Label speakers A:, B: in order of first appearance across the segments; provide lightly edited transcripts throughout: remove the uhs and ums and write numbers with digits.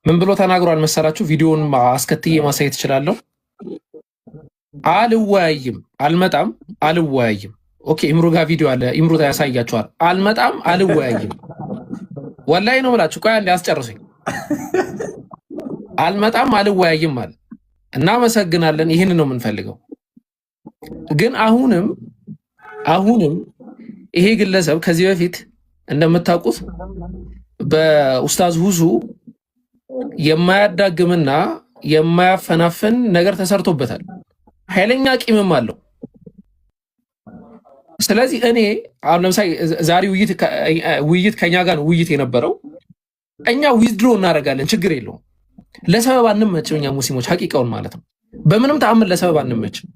A: ምን ብሎ ተናግሯል መሰላችሁ? ቪዲዮውን አስከትዬ ማሳየት እችላለሁ። አልወያይም፣ አልመጣም፣ አልወያይም። ኦኬ ኢምሩ ጋር ቪዲዮ አለ፣ ኢምሩ ያሳያችኋል። አልመጣም፣ አልወያይም። ወላሂ ነው ብላችሁ ቆይ አንዴ አስጨርሱኝ። አልመጣም፣ አልወያይም አለ። እናመሰግናለን። ይህን ነው የምንፈልገው። ግን አሁንም ይሄ ግለሰብ ከዚህ በፊት እንደምታውቁት በኡስታዝ ሁሱ የማያዳግምና የማያፈናፍን ነገር ተሰርቶበታል። ኃይለኛ ቂምም አለው። ስለዚህ እኔ አሁን ለምሳሌ ዛሬ ውይይት ከኛ ጋር ነው ውይይት የነበረው። እኛ ዊዝድሮ እናደርጋለን፣ ችግር የለውም። ለሰበብ አንመችም። እኛ ሙስሊሞች ሐቂቃውን ማለት ነው በምንም ተአምር ለሰበብ አንመችም።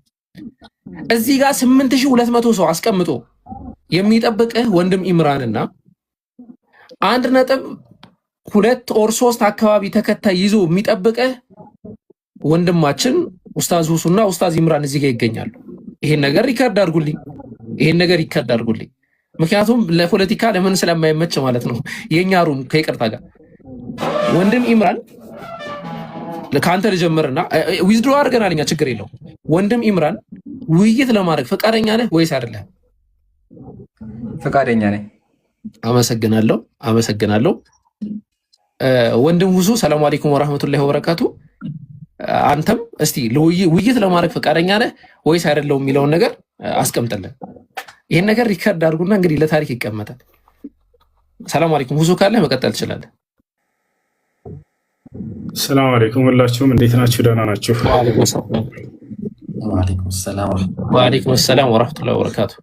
A: እዚህ ጋር 8200 ሰው አስቀምጦ የሚጠብቅህ ወንድም ኢምራንና 1.2 ኦር 3 አካባቢ ተከታይ ይዞ የሚጠብቅህ ወንድማችን ኡስታዝ ሁሱና ኡስታዝ ኢምራን እዚህ ጋር ይገኛሉ። ይሄን ነገር ሪከርድ አድርጉልኝ። ምክንያቱም ለፖለቲካ ለምን ስለማይመች ማለት ነው። የኛ ሩም ከይቅርታ ጋር ወንድም ኢምራን ከአንተ ልጀምርና ዊዝድሮ አድርገናል እኛ ችግር የለው። ወንድም ኢምራን ውይይት ለማድረግ ፈቃደኛ ነህ ወይስ አይደለም?
B: ፈቃደኛ ነኝ።
A: አመሰግናለሁ። ወንድም ሁሱ ሰላም አለይኩም ወራህመቱላሂ ወበረካቱ። አንተም እስቲ ውይይት ለማድረግ ፈቃደኛ ነህ ወይስ አይደለም የሚለውን ነገር አስቀምጥልን። ይሄን ነገር ሪከርድ አድርጉና እንግዲህ ለታሪክ ይቀመጣል። ሰላም አለይኩም ሁሱ ካለ መቀጠል ትችላለህ።
C: ሰላም አለይኩም ሁላችሁም እንዴት ናችሁ? ደህና ናችሁ?
A: ወአለይኩም ሰላም ወራህመቱላሂ ወበረካቱ።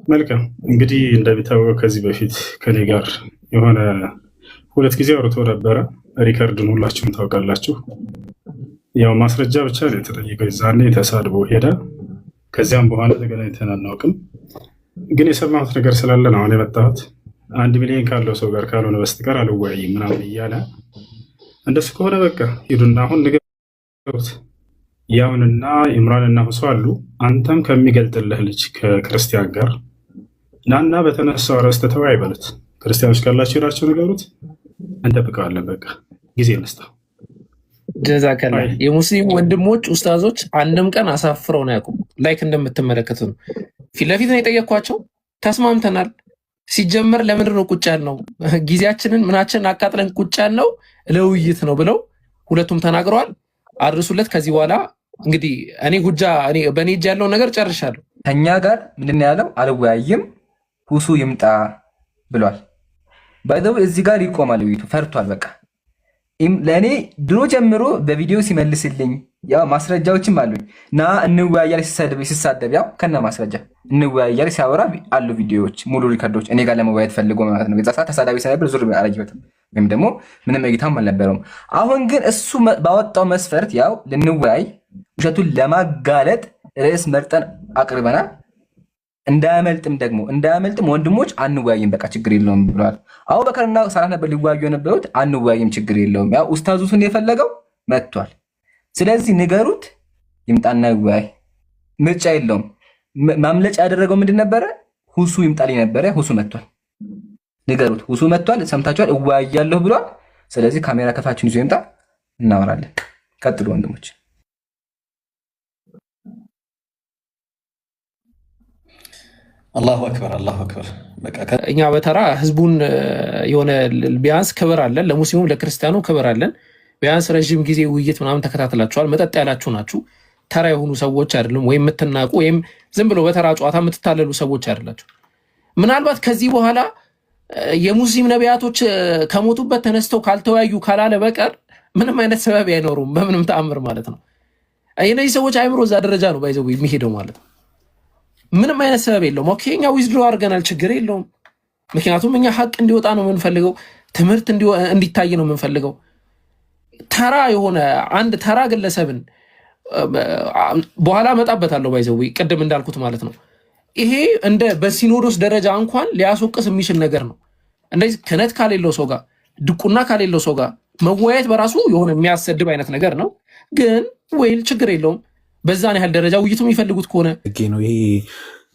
C: መልካም እንግዲህ እንደሚታወቀው ከዚህ በፊት ከኔ ጋር የሆነ 2 ጊዜ አውርቶ ነበረ። ሪከርድን ሁላችሁም ታውቃላችሁ። ያው ማስረጃ ብቻ ነው የተጠየቀው። ዛኔ ተሳድቦ ሄደ። ከዚያም በኋላ ተገናኝተን አናውቅም። ግን የሰማሁት ነገር ስላለ ነው አሁን የመጣሁት። 1 ሚሊዮን ካለው ሰው ጋር ካልሆነ በስተቀር አልወያይም ምናምን እያለ እንደሱ ከሆነ በቃ ሂዱና አሁን ንገሩት። ያውንና ኢምራንና ሁሱ አሉ። አንተም ከሚገልጥልህ ልጅ ከክርስቲያን ጋር ናና በተነሳው ርዕስ ተወያይ በሉት። ክርስቲያኖች ካላችሁ ሄዳችሁ ንገሩት። እንጠብቀዋለን። በቃ ጊዜ እንስጠው።
A: ጀዛከላ። የሙስሊም ወንድሞች ኡስታዞች አንድም ቀን አሳፍረው ነው ያውቁም። ላይክ እንደምትመለከቱት ነው። ፊት ለፊት ነው የጠየኳቸው። ተስማምተናል። ሲጀመር ለምንድን ነው ቁጭ ያልነው? ጊዜያችንን ምናችንን አቃጥለን ቁጭ ያልነው ለውይይት ነው ብለው ሁለቱም ተናግረዋል። አድርሱለት። ከዚህ በኋላ እንግዲህ እኔ በእኔ እጅ ያለውን ነገር ጨርሻለሁ።
B: ከኛ ጋር ምንድን ነው ያለው? አልወያይም ሁሱ ይምጣ ብሏል። ባይዘው እዚህ ጋር ይቆማል ውይይቱ። ፈርቷል። በቃ ለእኔ ድሮ ጀምሮ በቪዲዮ ሲመልስልኝ ያው ማስረጃዎችም አሉኝ እና እንወያያል ሲሳደብ ያው ከነ ማስረጃ እንወያያል ሲያወራ አሉ ቪዲዮዎች፣ ሙሉ ሪከርዶች እኔ ጋር ለመወያየት ፈልጎ ማለት ነው። የዛ ሰዓት ተሳዳቢ ስለነበር ዙር አላየሁትም ወይም ደግሞ ምንም እይታም አልነበረውም። አሁን ግን እሱ ባወጣው መስፈርት ያው ልንወያይ ውሸቱን ለማጋለጥ ርዕስ መርጠን አቅርበናል። እንዳያመልጥም ወንድሞች አንወያይም በቃ ችግር የለውም ብለዋል። አቡበከርና ሰላት ነበር ሊወያዩ የነበሩት። አንወያይም ችግር የለውም ያው ኡስታዙን የፈለገው መጥቷል። ስለዚህ ንገሩት ይምጣና ይወያይ። ምርጫ የለውም። ማምለጫ ያደረገው ምንድን ነበረ? ሁሱ ይምጣልኝ ነበረ። ሁሱ መጥቷል። ንገሩት ሁሱ መጥቷል፣ ሰምታችኋል፣ እወያያለሁ ብሏል። ስለዚህ ካሜራ ከፋችን ይዞ ይምጣ፣ እናወራለን። ቀጥሉ ወንድሞች።
D: አላሁ አክበር።
A: እኛ በተራ ህዝቡን የሆነ ቢያንስ ክብር አለን፣ ለሙስሊሙም ለክርስቲያኑ ክብር አለን። ቢያንስ ረዥም ጊዜ ውይይት ምናምን ተከታትላችኋል። መጠጥ ያላችሁ ናችሁ። ተራ የሆኑ ሰዎች አይደሉም፣ ወይም የምትናቁ ወይም ዝም ብሎ በተራ ጨዋታ የምትታለሉ ሰዎች አይደላችሁ። ምናልባት ከዚህ በኋላ የሙስሊም ነቢያቶች ከሞቱበት ተነስተው ካልተወያዩ ካላለ በቀር ምንም አይነት ሰበብ አይኖሩም፣ በምንም ተአምር ማለት ነው። የነዚህ ሰዎች አይምሮ እዛ ደረጃ ነው ባይዘው የሚሄደው ማለት ነው። ምንም አይነት ሰበብ የለውም። ኦኬ እኛ ዊዝድሮ አድርገናል፣ ችግር የለውም። ምክንያቱም እኛ ሀቅ እንዲወጣ ነው የምንፈልገው፣ ትምህርት እንዲታይ ነው የምንፈልገው። ተራ የሆነ አንድ ተራ ግለሰብን በኋላ እመጣበታለሁ ባይዘው ቅድም እንዳልኩት ማለት ነው። ይሄ እንደ በሲኖዶስ ደረጃ እንኳን ሊያስወቅስ የሚችል ነገር ነው። እንደዚህ ክህነት ካሌለው ሰው ጋር ድቁና ካሌለው ሰው ጋር መወያየት በራሱ የሆነ የሚያሰድብ አይነት ነገር ነው። ግን ወይል ችግር የለውም። በዛን ያህል ደረጃ ውይይቱ የሚፈልጉት ከሆነ
E: ነው። ይሄ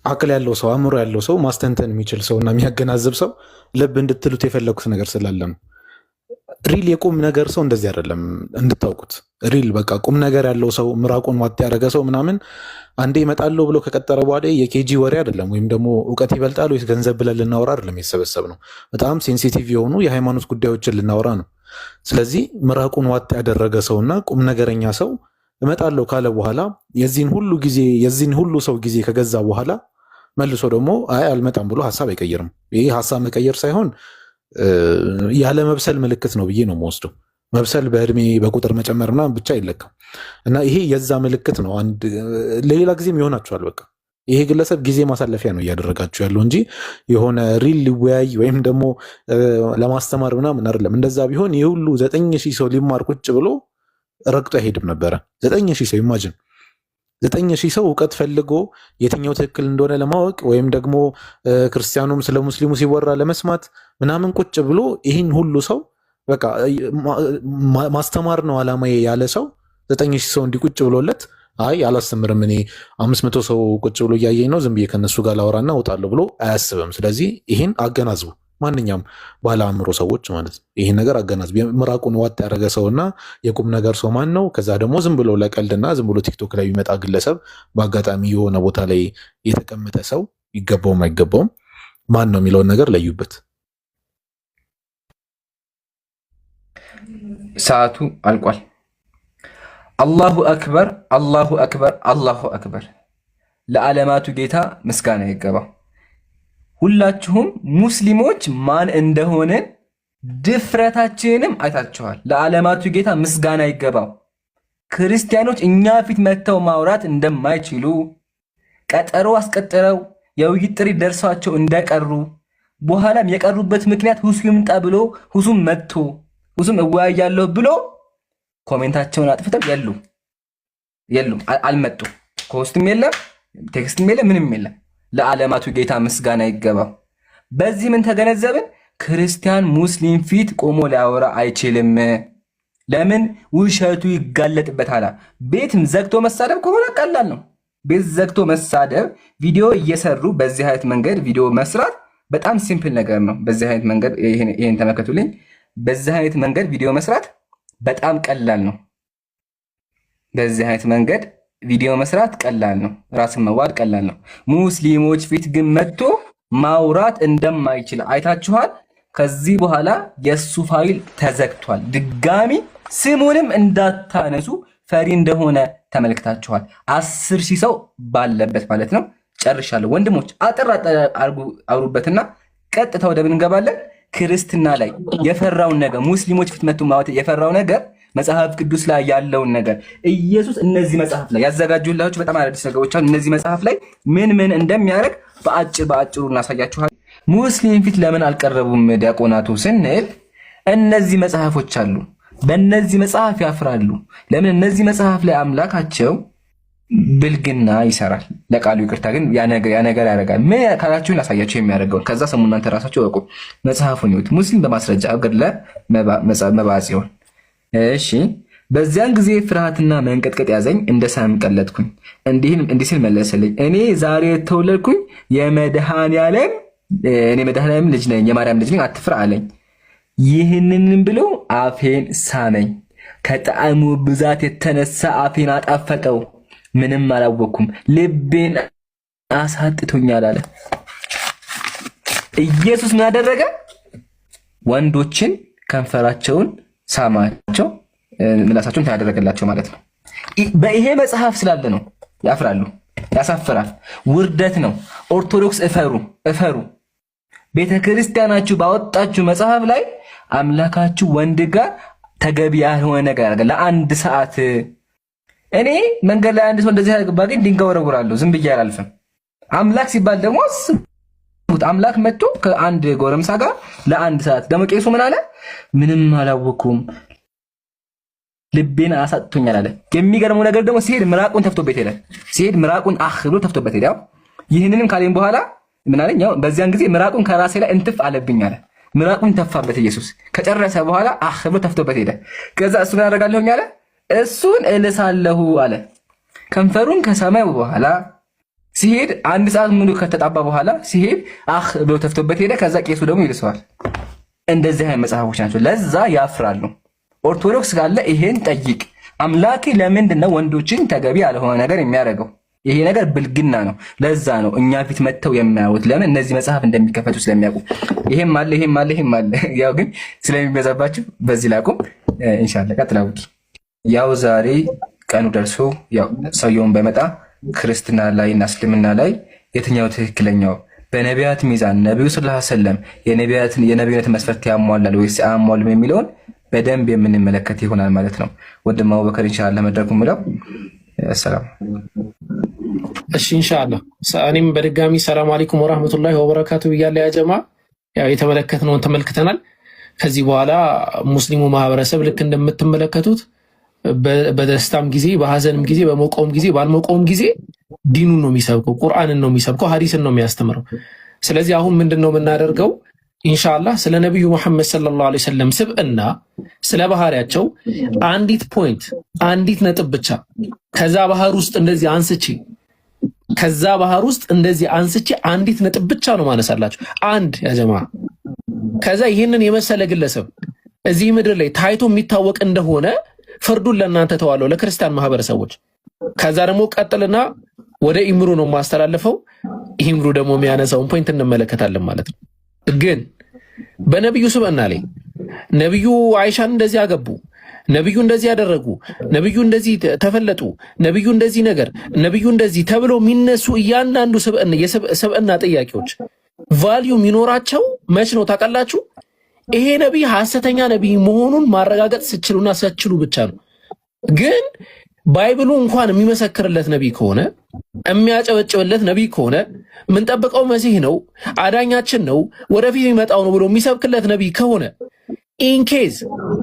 E: አቅል ያለው ሰው አእምሮ ያለው ሰው ማስተንተን የሚችል ሰው እና የሚያገናዝብ ሰው ልብ እንድትሉት የፈለጉት ነገር ስላለ ነው። ሪል የቁም ነገር ሰው እንደዚህ አይደለም እንድታውቁት። ሪል በቃ ቁም ነገር ያለው ሰው ምራቁን ዋጥ ያደረገ ሰው ምናምን አንዴ ይመጣለሁ ብሎ ከቀጠረ በኋላ የኬጂ ወሬ አይደለም፣ ወይም ደግሞ እውቀት ይበልጣል ወይስ ገንዘብ ብለን ልናወራ አይደለም የተሰበሰብ ነው። በጣም ሴንሲቲቭ የሆኑ የሃይማኖት ጉዳዮችን ልናወራ ነው። ስለዚህ ምራቁን ዋጥ ያደረገ ሰውና ቁም ነገረኛ ሰው እመጣለሁ ካለ በኋላ የዚህን ሁሉ ሰው ጊዜ ከገዛ በኋላ መልሶ ደግሞ አይ አልመጣም ብሎ ሀሳብ አይቀይርም። ይህ ሀሳብ መቀየር ሳይሆን ያለ መብሰል ምልክት ነው ብዬ ነው የምወስደው። መብሰል በእድሜ በቁጥር መጨመር ምናምን ብቻ አይለካም እና ይሄ የዛ ምልክት ነው። ለሌላ ጊዜም ይሆናችኋል። በቃ ይሄ ግለሰብ ጊዜ ማሳለፊያ ነው እያደረጋችሁ ያለው እንጂ የሆነ ሪል ሊወያይ ወይም ደግሞ ለማስተማር ምናምን አይደለም። እንደዛ ቢሆን ይህ ሁሉ 9,000 ሰው ሊማር ቁጭ ብሎ ረግጦ አይሄድም ነበረ። 9,000 ሰው ኢማጅን 9,000 ሰው እውቀት ፈልጎ የትኛው ትክክል እንደሆነ ለማወቅ ወይም ደግሞ ክርስቲያኑም ስለ ሙስሊሙ ሲወራ ለመስማት ምናምን ቁጭ ብሎ ይህን ሁሉ ሰው በቃ ማስተማር ነው ዓላማዬ ያለ ሰው 9,000 ሰው እንዲቁጭ ብሎለት አይ አላስተምርም እኔ 500 ሰው ቁጭ ብሎ እያየኝ ነው ዝም ብዬ ከነሱ ጋር ላወራና እወጣለሁ ብሎ አያስብም። ስለዚህ ይህን አገናዝቡ፣ ማንኛውም ባለ አእምሮ ሰዎች ማለት ነው። ይህን ነገር አገናዝቡ። ምራቁን ዋጥ ያደረገ ሰውና የቁም ነገር ሰው ማን ነው? ከዛ ደግሞ ዝም ብሎ ለቀልድና ዝም ብሎ ቲክቶክ ላይ የሚመጣ ግለሰብ፣ በአጋጣሚ የሆነ ቦታ ላይ የተቀመጠ ሰው ይገባውም አይገባውም ማን ነው የሚለውን ነገር ለዩበት።
B: ሰዓቱ አልቋል። አላሁ አክበር፣ አላሁ አክበር፣ አላሁ አክበር። ለዓለማቱ ጌታ ምስጋና ይገባው። ሁላችሁም ሙስሊሞች ማን እንደሆነ ድፍረታችንም አይታችኋል። ለዓለማቱ ጌታ ምስጋና ይገባው። ክርስቲያኖች እኛ ፊት መጥተው ማውራት እንደማይችሉ ቀጠሮ አስቀጥረው የውይይት ጥሪ ደርሷቸው እንደቀሩ በኋላም የቀሩበት ምክንያት ሁሱ ይምጣ ብሎ ሁሱም መጥቶ ሁሱም እወያያለሁ ብሎ ኮሜንታቸውን አጥፍተው የሉም አልመጡም። ኮስትም የለም ቴክስትም የለም ምንም የለም። ለዓለማቱ ጌታ ምስጋና ይገባው። በዚህ ምን ተገነዘብን? ክርስቲያን ሙስሊም ፊት ቆሞ ሊያወራ አይችልም። ለምን? ውሸቱ ይጋለጥበታል። ቤትም ዘግቶ መሳደብ ከሆነ ቀላል ነው። ቤት ዘግቶ መሳደብ፣ ቪዲዮ እየሰሩ በዚህ አይነት መንገድ ቪዲዮ መስራት በጣም ሲምፕል ነገር ነው። በዚህ አይነት መንገድ ይሄን ተመልከቱልኝ። በዚህ አይነት መንገድ ቪዲዮ መስራት በጣም ቀላል ነው። በዚህ አይነት መንገድ ቪዲዮ መስራት ቀላል ነው። ራስን መዋድ ቀላል ነው። ሙስሊሞች ፊት ግን መጥቶ ማውራት እንደማይችል አይታችኋል። ከዚህ በኋላ የሱ ፋይል ተዘግቷል። ድጋሚ ስሙንም እንዳታነሱ ፈሪ እንደሆነ ተመልክታችኋል። 10,000 ሰው ባለበት ማለት ነው። ጨርሻለሁ ወንድሞች፣ አጥር አውሩበትና ቀጥታ ወደ ምን እንገባለን? ክርስትና ላይ የፈራውን ነገር ሙስሊሞች ፊት መጥቶ ማውራት የፈራው ነገር መጽሐፍ ቅዱስ ላይ ያለውን ነገር ኢየሱስ እነዚህ መጽሐፍ ላይ ያዘጋጁላችሁ በጣም አዳዲስ ነገሮች አሉ። እነዚህ መጽሐፍ ላይ ምን እንደሚያደርግ በአጭሩ እናሳያችኋል። ሙስሊም ፊት ለምን አልቀረቡም ዲያቆናቱ ስንል እነዚህ መጽሐፎች አሉ። በእነዚህ መጽሐፍ ያፍራሉ። ለምን? እነዚህ መጽሐፍ ላይ አምላካቸው ብልግና ይሰራል። ለቃሉ ይቅርታ ግን ያ ነገር ያደርጋል። ምን ካላችሁ ላሳያችሁ የሚያደርገውን ከዛ ሰሙ እናንተ ራሳችሁ ወቁ። መጽሐፉን ይሁት ሙስሊም በማስረጃ ገድለ መባጽዮን። እሺ በዚያን ጊዜ ፍርሃትና መንቀጥቀጥ ያዘኝ፣ እንደ ሰም ቀለጥኩኝ። እንዲህ ሲል መለሰልኝ፣ እኔ ዛሬ የተወለድኩኝ የመድኃኔዓለም ልጅ ነኝ፣ የማርያም ልጅ ነኝ፣ አትፍራ አለኝ። ይህንንም ብሎ አፌን ሳመኝ፣ ከጣዕሙ ብዛት የተነሳ አፌን አጣፈጠው፣ ምንም አላወቅኩም፣ ልቤን አሳጥቶኛል አለ። ኢየሱስ ምን አደረገ? ወንዶችን ከንፈራቸውን ሳማቸው፣ ምላሳቸውን ያደረገላቸው ማለት ነው። በይሄ መጽሐፍ ስላለ ነው ያፍራሉ። ያሳፍራል። ውርደት ነው። ኦርቶዶክስ እፈሩ። ቤተ ክርስቲያናችሁ ባወጣችሁ መጽሐፍ ላይ አምላካችሁ ወንድ ጋር ተገቢ ያልሆነ ነገር ያደርጋል። ለአንድ ሰዓት እኔ መንገድ ላይ አንድ ሰው እንደዚህ ያደርግባ ግን ድንጋይ ወረውራለሁ፣ ዝም ብዬ አላልፍም። አምላክ ሲባል ደግሞ አምላክ መጥቶ ከአንድ ጎረምሳ ጋር ለአንድ ሰዓት ደግሞ ቄሱ ምን አለ? ምንም አላወኩም ልቤን አሳጥቶኛል አለ። የሚገርመው ነገር ደግሞ ሲሄድ ምራቁን ተፍቶበት ሄደ። ሲሄድ ምራቁን ብሎ ተፍቶበት ሄደ። ይህንንም ካለኝ በኋላ ምን አለኝ? ያው በዚያን ጊዜ ምራቁን ከራሴ ላይ እንትፍ አለብኝ አለ። ምራቁን ተፋበት ኢየሱስ። ከጨረሰ በኋላ ብሎ ተፍቶበት ሄደ። ከዛ እሱ ምን አደርጋለሁኝ አለ? እሱን እልሳለሁ አለ። ከንፈሩን ከሰማዩ በኋላ ሲሄድ አንድ ሰዓት ሙሉ ከተጣባ በኋላ ሲሄድ ብሎ ተፍቶበት ሄደ። ከዛ ቄሱ ደግሞ ይልሰዋል። እንደዚህ አይነት መጽሐፎች ናቸው። ለዛ ያፍራሉ። ኦርቶዶክስ ካለ ይሄን ጠይቅ። አምላኬ ለምንድን ነው ወንዶችን ተገቢ ያልሆነ ነገር የሚያደርገው? ይሄ ነገር ብልግና ነው። ለዛ ነው እኛ ፊት መጥተው የሚያዩት። ለምን? እነዚህ መጽሐፍ እንደሚከፈቱ ስለሚያውቁ። ይሄም አለ ይሄም አለ ይሄም አለ። ያው ግን ስለሚበዛባችሁ በዚህ ላቁም። ኢንሻአላህ ቀጥላው። ያው ዛሬ ቀኑ ደርሶ ያው ሰውየውን በመጣ ክርስትና ላይ እና እስልምና ላይ የትኛው ትክክለኛው በነቢያት ሚዛን ነብዩ ሰለላሁ ዐለይሂ ወሰለም የነቢያት መስፈርት ያሟላል ወይስ አያሟልም የሚለውን በደንብ የምንመለከት ይሆናል ማለት ነው። ወንድም አቡበከር ኢንሻአላህ መድረኩ ምለው ሰላም።
A: እሺ ኢንሻአላህ እኔም በድጋሚ ሰላም አለይኩም ወራህመቱላሂ ወበረካቱ ብያለሁ። ያ ጀማ ያው የተመለከትነውን ተመልክተናል። ከዚህ በኋላ ሙስሊሙ ማህበረሰብ ልክ እንደምትመለከቱት በደስታም ጊዜ በሐዘንም ጊዜ በመቆም ጊዜ ባልመቆም ጊዜ ዲኑን ነው የሚሰብከው፣ ቁርአንን ነው የሚሰብከው፣ ሐዲስን ነው የሚያስተምረው። ስለዚህ አሁን ምንድነው የምናደርገው? ኢንሻአላህ ስለ ነብዩ መሐመድ ሰለላሁ ዐለይሂ ወሰለም ስብዕና ስለ ባህሪያቸው አንዲት ፖይንት አንዲት ነጥብ ብቻ ከዛ ባህር ውስጥ እንደዚህ አንስቼ አንዲት ነጥብ ብቻ ነው ማነሳላችሁ። አንድ ያ ጀማ ከዛ ይህንን የመሰለ ግለሰብ እዚህ ምድር ላይ ታይቶ የሚታወቅ እንደሆነ ፍርዱን ለእናንተ ተዋለው፣ ለክርስቲያን ማህበረሰቦች። ከዛ ደግሞ ቀጥልና ወደ ኢምሩ ነው ማስተላለፈው። ኢምሩ ደግሞ የሚያነሳውን ፖይንት እንመለከታለን ማለት ነው። ግን በነብዩ ስብዕና ላይ ነብዩ አይሻን እንደዚህ አገቡ፣ ነብዩ እንደዚህ ያደረጉ፣ ነብዩ እንደዚህ ተፈለጡ፣ ነብዩ እንደዚህ ነገር፣ ነብዩ እንደዚህ ተብሎ የሚነሱ እያንዳንዱ ስብዕና ጥያቄዎች ቫልዩ የሚኖራቸው መች ነው ታውቃላችሁ? ይሄ ነቢይ ሐሰተኛ ነቢይ መሆኑን ማረጋገጥ ስችሉና ስችሉ ብቻ ነው። ግን ባይብሉ እንኳን የሚመሰክርለት ነቢይ ከሆነ የሚያጨበጭብለት ነቢይ ከሆነ የምንጠብቀው መሲህ ነው፣ አዳኛችን ነው፣ ወደፊት የሚመጣው ነው ብሎ የሚሰብክለት ነቢይ ከሆነ ኢንኬዝ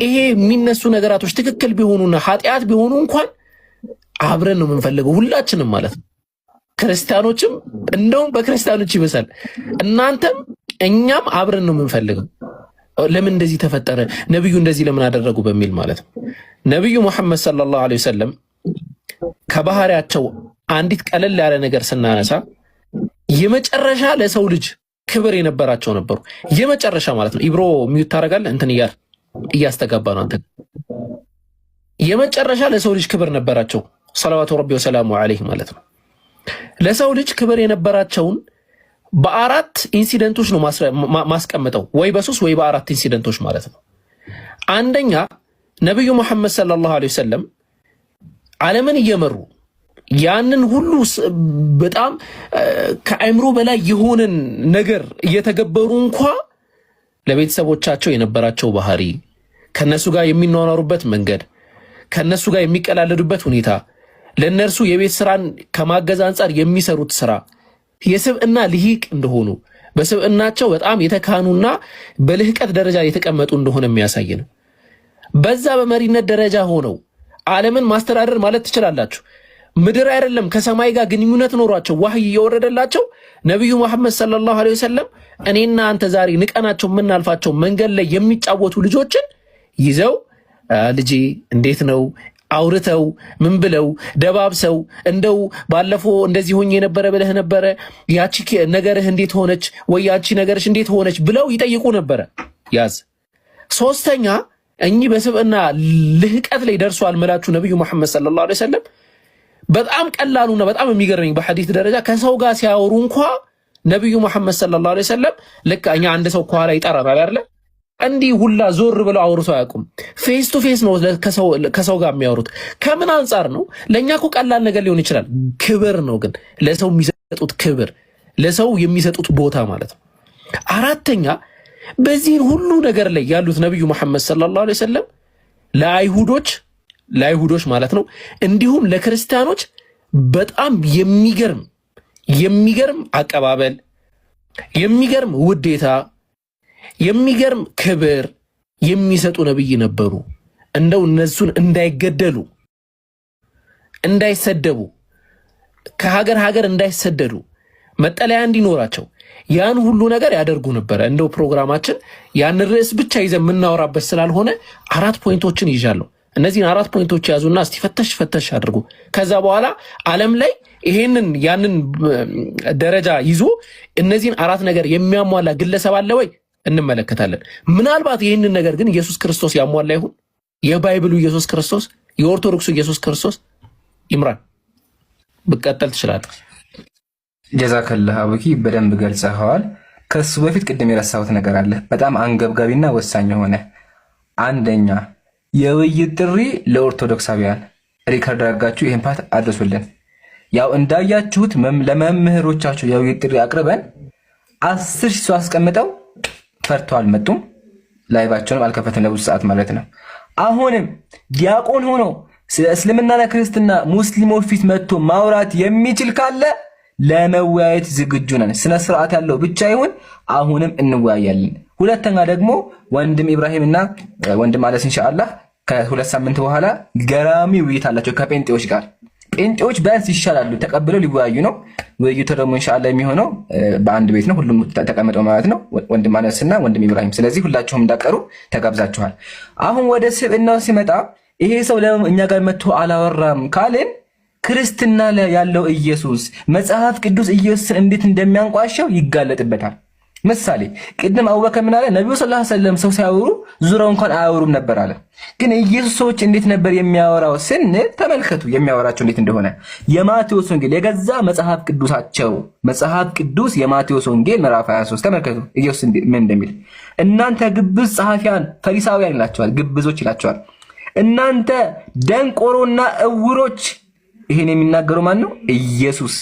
A: ይሄ የሚነሱ ነገራቶች ትክክል ቢሆኑና ኃጢአት ቢሆኑ እንኳን አብረን ነው የምንፈልገው ሁላችንም ማለት ነው። ክርስቲያኖችም እንደውም በክርስቲያኖች ይበሳል፣ እናንተም እኛም አብረን ነው የምንፈልገው። ለምን እንደዚህ ተፈጠረ፣ ነብዩ እንደዚህ ለምን አደረጉ በሚል ማለት ነው። ነብዩ መሐመድ ሰለላሁ ዐለይሂ ወሰለም ከባህሪያቸው አንዲት ቀለል ያለ ነገር ስናነሳ የመጨረሻ ለሰው ልጅ ክብር የነበራቸው ነበሩ። የመጨረሻ ማለት ነው። ኢብሮ ሚውት ታደርጋለህ እንትን እያስተጋባ ነው አንተ። የመጨረሻ ለሰው ልጅ ክብር ነበራቸው ሰለዋቱ ረቢ ወሰላሙ ዐለይሂ ማለት ነው። ለሰው ልጅ ክብር የነበራቸውን በአራት ኢንሲደንቶች ነው ማስቀምጠው፣ ወይ በሶስት ወይ በአራት ኢንሲደንቶች ማለት ነው። አንደኛ ነብዩ መሐመድ ሰለላሁ ዐለይሂ ወሰለም ዓለምን እየመሩ ያንን ሁሉ በጣም ከአእምሮ በላይ የሆነን ነገር እየተገበሩ እንኳ ለቤተሰቦቻቸው የነበራቸው ባህሪ፣ ከነሱ ጋር የሚኗኗሩበት መንገድ፣ ከነሱ ጋር የሚቀላለዱበት ሁኔታ፣ ለነርሱ የቤት ስራን ከማገዝ አንጻር የሚሰሩት ስራ የስብዕና ልሂቅ እንደሆኑ በስብዕናቸው በጣም የተካኑና በልህቀት ደረጃ የተቀመጡ እንደሆነ የሚያሳይ ነው። በዛ በመሪነት ደረጃ ሆነው ዓለምን ማስተዳደር ማለት ትችላላችሁ። ምድር አይደለም ከሰማይ ጋር ግንኙነት ኖሯቸው ዋህይ እየወረደላቸው ነብዩ መሐመድ ሰለላሁ ዐለይሂ ወሰለም እኔና አንተ ዛሬ ንቀናቸው የምናልፋቸው መንገድ ላይ የሚጫወቱ ልጆችን ይዘው ልጄ እንዴት ነው አውርተው ምን ብለው ደባብሰው እንደው ባለፈው እንደዚህ ሆኜ የነበረ ብለህ ነበረ ያቺ ነገርህ እንዴት ሆነች ወይ ያቺ ነገርሽ እንዴት ሆነች ብለው ይጠይቁ ነበረ። ያዝ ሶስተኛ እኚህ በስብዕና ልህቀት ላይ ደርሷል መላችሁ ነብዩ መሐመድ ሰለላሁ ዐለይሂ ወሰለም በጣም ቀላሉና በጣም የሚገርመኝ በሐዲስ ደረጃ ከሰው ጋር ሲያወሩ እንኳ ነብዩ መሐመድ ሰለላሁ ዐለይሂ ወሰለም ልክ እኛ አንድ ሰው ከኋላ ይጠራናል አይደለ? እንዲህ ሁላ ዞር ብለው አውርተው አያውቁም። ፌስ ቱ ፌስ ነው ከሰው ጋር የሚያወሩት። ከምን አንጻር ነው? ለእኛ እኮ ቀላል ነገር ሊሆን ይችላል። ክብር ነው ግን ለሰው የሚሰጡት ክብር፣ ለሰው የሚሰጡት ቦታ ማለት ነው። አራተኛ በዚህን ሁሉ ነገር ላይ ያሉት ነብዩ መሐመድ ሰለላሁ ዐለይሂ ወሰለም ለአይሁዶች ማለት ነው እንዲሁም ለክርስቲያኖች በጣም የሚገርም አቀባበል፣ የሚገርም ውዴታ፣ የሚገርም ክብር የሚሰጡ ነብይ ነበሩ። እንደው እነሱን እንዳይገደሉ፣ እንዳይሰደቡ፣ ከሀገር እንዳይሰደዱ፣ መጠለያ እንዲኖራቸው ያን ሁሉ ነገር ያደርጉ ነበር። እንደው ፕሮግራማችን ያን ርዕስ ብቻ ይዘን የምናወራበት ስላልሆነ አራት ፖይንቶችን ይዣለሁ። እነዚህን አራት ፖይንቶች ያዙና እስቲ ፈተሽ አድርጉ። ከዛ በኋላ ዓለም ላይ ያንን ደረጃ ይዞ እነዚህን አራት ነገር የሚያሟላ ግለሰብ አለ ወይ? እንመለከታለን። ምናልባት ይህንን ነገር ግን ኢየሱስ ክርስቶስ ያሟላ ይሁን? የባይብሉ ኢየሱስ ክርስቶስ፣ የኦርቶዶክሱ ኢየሱስ ክርስቶስ? ኢምራን ብቀጠል ትችላለህ።
B: ጀዛከላህ አቡኪ፣ በደንብ ገልጸኸዋል። ከሱ በፊት ቅድም የረሳሁት ነገር አለ፣ በጣም አንገብጋቢና ወሳኝ የሆነ አንደኛ፣ የውይይት ጥሪ ለኦርቶዶክሳውያን ሪከርድ አድርጋችሁ ይህን ፓርት አድርሱልን። ያው እንዳያችሁት ለመምህሮቻችሁ የውይይት ጥሪ አቅርበን 10 ሺህ ሰው አስቀምጠው ፈርተው አልመጡም። ላይቫቸውንም አልከፈትም ለብዙ ሰዓት ማለት ነው። አሁንም ዲያቆን ሆኖ ስለ እስልምናና ክርስትና ሙስሊሞች ፊት መጥቶ ማውራት የሚችል ካለ ለመወያየት ዝግጁ ነን። ስነ ስርዓት ያለው ብቻ ይሁን፣ አሁንም እንወያያለን። ሁለተኛ ደግሞ ወንድም ኢብራሂም እና ወንድም አለስ ኢንሻአላህ ከ2 ሳምንት በኋላ ገራሚ ውይይት አላቸው ከጴንጤዎች ጋር። ጴንጤዎች ቢያንስ ይሻላሉ፣ ተቀብለው ሊወያዩ ነው። ውይይቱ ደግሞ ኢንሻአላህ የሚሆነው በአንድ ቤት ነው፣ ሁሉም ተቀምጠው ማለት ነው፣ ወንድም አነስና ወንድም ኢብራሂም። ስለዚህ ሁላችሁም እንዳቀሩ ተጋብዛችኋል። አሁን ወደ ስብዕናው ሲመጣ ይሄ ሰው ለምን እኛ ጋር መጥቶ አላወራም ካልን ክርስትና ላይ ያለው ኢየሱስ መጽሐፍ ቅዱስ ኢየሱስን እንዴት እንደሚያንቋሸው ይጋለጥበታል። ምሳሌ ቅድም አቡበከር ምን አለ? ነብዩ ሰለላሁ ዐለይሂ ወሰለም ሰው ሲያወሩ ዙሪያው እንኳን አያወሩም ነበር አለ። ግን ኢየሱስ ሰዎች እንዴት ነበር የሚያወራው ስንል ተመልከቱ የሚያወራቸው እንዴት እንደሆነ። የማቴዎስ ወንጌል የገዛ መጽሐፍ ቅዱሳቸው መጽሐፍ ቅዱስ የማቴዎስ ወንጌል ምዕራፍ 23 ተመልከቱ ኢየሱስ ምን እንደሚል። እናንተ ግብዝ ጸሐፊያን ፈሪሳውያን ይላቸዋል፣ ግብዞች ይላቸዋል። እናንተ ደንቆሮና እውሮች። ይሄን የሚናገረው ማን ነው? ኢየሱስ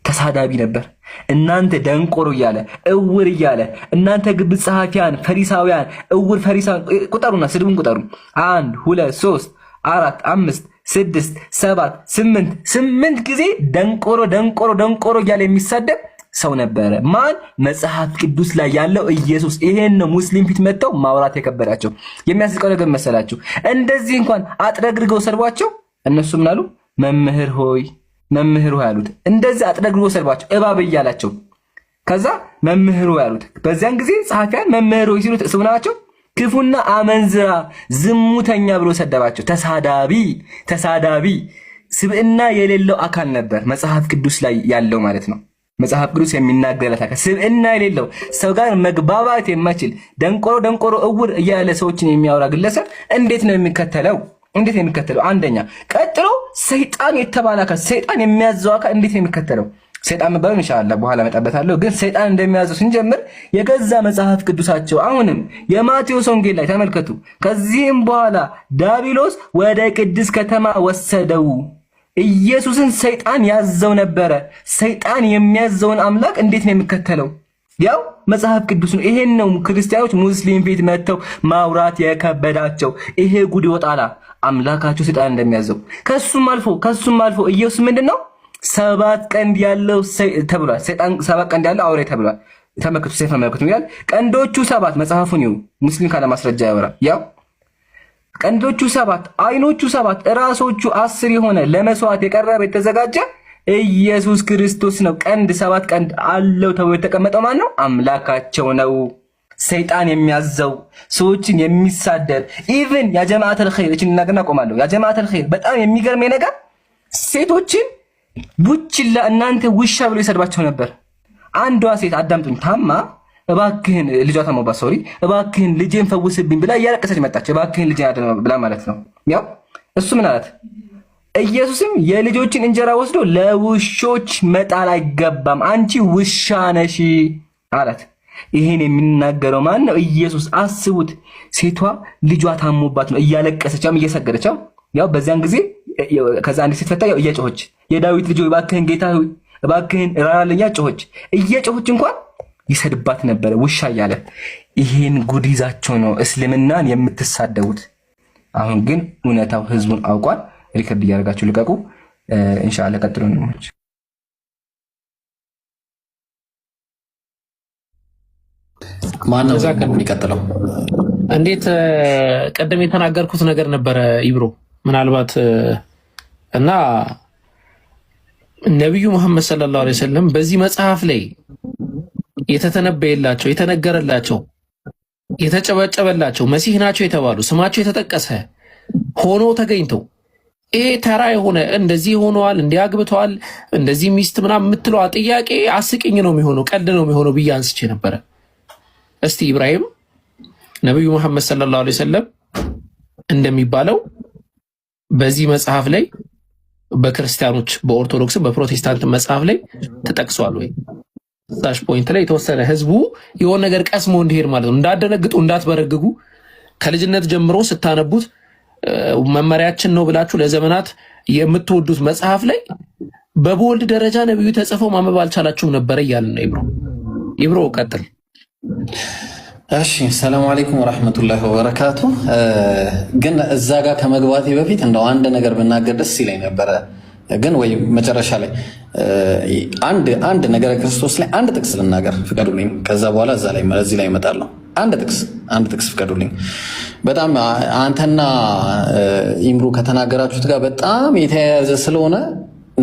B: ተሳዳቢ ነበር። እናንተ ደንቆሮ እያለ እውር እያለ እናንተ ግብዝ ጸሐፊያን ፈሪሳውያን፣ እውር ፈሪሳውያን፣ ቁጠሩና ስድቡን ቁጠሩ። 1 2 3 4 5 6 7 8 ጊዜ ደንቆሮ ደንቆሮ ደንቆሮ እያለ የሚሳደብ ሰው ነበረ። ማን? መጽሐፍ ቅዱስ ላይ ያለው ኢየሱስ። ይሄን ነው ሙስሊም ፊት መጥተው ማውራት የከበዳቸው። የሚያስቀው ነገር መሰላችሁ? እንደዚህ እንኳን አጥረግርገው ሰድቧቸው እነሱ ምን አሉ? መምህር ሆይ መምህር ሆይ አሉት። እንደዚህ አጥረግርገው ሰድቧቸው እባብ እያላቸው ከዛ መምህር ሆይ አሉት። በዚያን ጊዜ ጸሐፊያን መምህር ሆይ ሲሉት ስብናቸው ክፉና አመንዝራ ዝሙተኛ ብሎ ሰደባቸው። ተሳዳቢ ስብዕና የሌለው አካል ነበር መጽሐፍ ቅዱስ ላይ ያለው ማለት ነው። መጽሐፍ ቅዱስ የሚናገርለት አካል ስብዕና የሌለው ሰው ጋር መግባባት የማይችል ደንቆሮ እውር እያለ ሰዎችን የሚያወራ ግለሰብ እንዴት ነው የሚከተለው? አንደኛ። ቀጥሎ ሰይጣን የተባለ አካል ሰይጣን የሚያዘው አካል እንዴት ነው የሚከተለው? ሰይጣን መባሉ ኢንሻአላህ በኋላ መጣበታለሁ። ግን ሰይጣን እንደሚያዘው ስንጀምር የገዛ መጽሐፍ ቅዱሳቸው አሁንም የማቴዎስ ወንጌል ላይ ተመልከቱ። ከዚህም በኋላ ዳቢሎስ ወደ ቅድስት ከተማ ወሰደው። ኢየሱስን ሰይጣን ያዘው ነበረ። ሰይጣን የሚያዘውን አምላክ እንዴት ነው የሚከተለው? ያው መጽሐፍ ቅዱስ ነው። ይሄን ነው ክርስቲያኖች ሙስሊም ፊት መጥተው ማውራት የከበዳቸው። ይሄ ጉድ ይወጣላ አምላካቸው ሰይጣን እንደሚያዘው። ከሱም አልፎ ኢየሱስ ምንድነው 7 ቀንድ ያለው ተብሏል። ሰይጣን 7 ቀንድ ያለው አውሬ ተብሏል። ተመልከቱ፣ ሰይፍ ተመልከቱ ይላል። ቀንዶቹ 7 መጽሐፉን ይው ሙስሊም ካለ ማስረጃ ያወራል። ያው ቀንዶቹ 7 አይኖቹ 7 ራሶቹ 10 የሆነ ለመስዋዕት የቀረበ የተዘጋጀ ኢየሱስ ክርስቶስ ነው። ቀንድ 7 ቀንድ አለው ተብሎ የተቀመጠው ማን ነው? አምላካቸው ነው። ሰይጣን የሚያዘው ሰዎችን የሚሳደብ ኢቭን ያ ጀማዓተል ኸይር እቺን እናገና ቆማለሁ። ያ ጀማዓተል ኸይር በጣም የሚገርመኝ ነገር ሴቶችን ቡችላ እናንተ ውሻ ብሎ ይሰድባቸው ነበር። አንዷ ሴት አዳምጡኝ፣ ታማ እባክህን ልጇ ታሞባት ሶሪ እባክህን ልጄን ፈውስብኝ ብላ እያለቀሰች መጣች። እባክህን ልጄን አድነው ብላ ማለት ነው። ያው እሱ ምን አላት? ኢየሱስም የልጆችን እንጀራ ወስዶ ለውሾች መጣል አይገባም፣ አንቺ ውሻ ነሽ አላት። ይሄን የሚናገረው ማን ነው? ኢየሱስ። አስቡት፣ ሴቷ ልጇ ታሞባት ነው እያለቀሰች እየሰገደች ያው በዚያን ጊዜ ከዛ አንድ ሴት ፈታ ያው እየጮኸች የዳዊት ልጅ እባክህን ጌታ ሆይ እባክህን ራራልኝ እየጮኸች እንኳን ይሰድባት ነበረ ውሻ እያለ። ይሄን ጉድ ይዛቸው ነው እስልምናን የምትሳደቡት። አሁን ግን እውነታው ህዝቡን አውቋል። ሪከርድ እያደረጋችሁ ልቀቁ። ኢንሻአላህ ቀጥሎ ነው።
D: ማነው የሚቀጥለው?
A: እንዴት ቀደም የተናገርኩት ነገር ነበረ ኢብሮ ምናልባት እና ነብዩ መሐመድ ሰለላሁ ዐለይሂ ወሰለም በዚህ መጽሐፍ ላይ የተተነበየላቸው የተነገረላቸው የተጨበጨበላቸው መሲህ ናቸው የተባሉ ስማቸው የተጠቀሰ ሆኖ ተገኝተው ይሄ ተራ የሆነ እንደዚህ ሆነዋል እንዲያግብተዋል እንደዚህ ሚስት ምናምን የምትለዋ ጥያቄ አስቂኝ ነው የሚሆነው፣ ቀልድ ነው የሚሆነው ብዬ አንስቼ ነበረ። እስቲ ኢብራሂም ነብዩ መሐመድ ሰለላሁ ዐለይሂ ወሰለም እንደሚባለው በዚህ መጽሐፍ ላይ በክርስቲያኖች በኦርቶዶክስ በፕሮቴስታንት መጽሐፍ ላይ ተጠቅሷል ወይ? ታሽ ፖይንት ላይ የተወሰነ ህዝቡ የሆነ ነገር ቀስሞ እንዲሄድ ማለት ነው። እንዳደነግጡ እንዳትበረግጉ ከልጅነት ጀምሮ ስታነቡት መመሪያችን ነው ብላችሁ ለዘመናት የምትወዱት መጽሐፍ ላይ በቦልድ ደረጃ ነብዩ ተጽፈው ማንበብ አልቻላችሁም ነበር እያልን ነው። ኢብሮ ቀጥል።
D: እሺ ሰላም አለይኩም ወራህመቱላሂ ወበረካቱ። ግን እዛ ጋር ከመግባቴ በፊት እንደው አንድ ነገር ብናገር ደስ ይለኝ ነበረ። ግን ወይ መጨረሻ ላይ አንድ ነገረ ክርስቶስ ላይ አንድ ጥቅስ ልናገር ፍቀዱልኝ። ከዛ በኋላ እዚህ ላይ እመጣለሁ። አንድ ጥቅስ ፍቀዱልኝ። በጣም አንተና ኢምሩ ከተናገራችሁት ጋር በጣም የተያያዘ ስለሆነ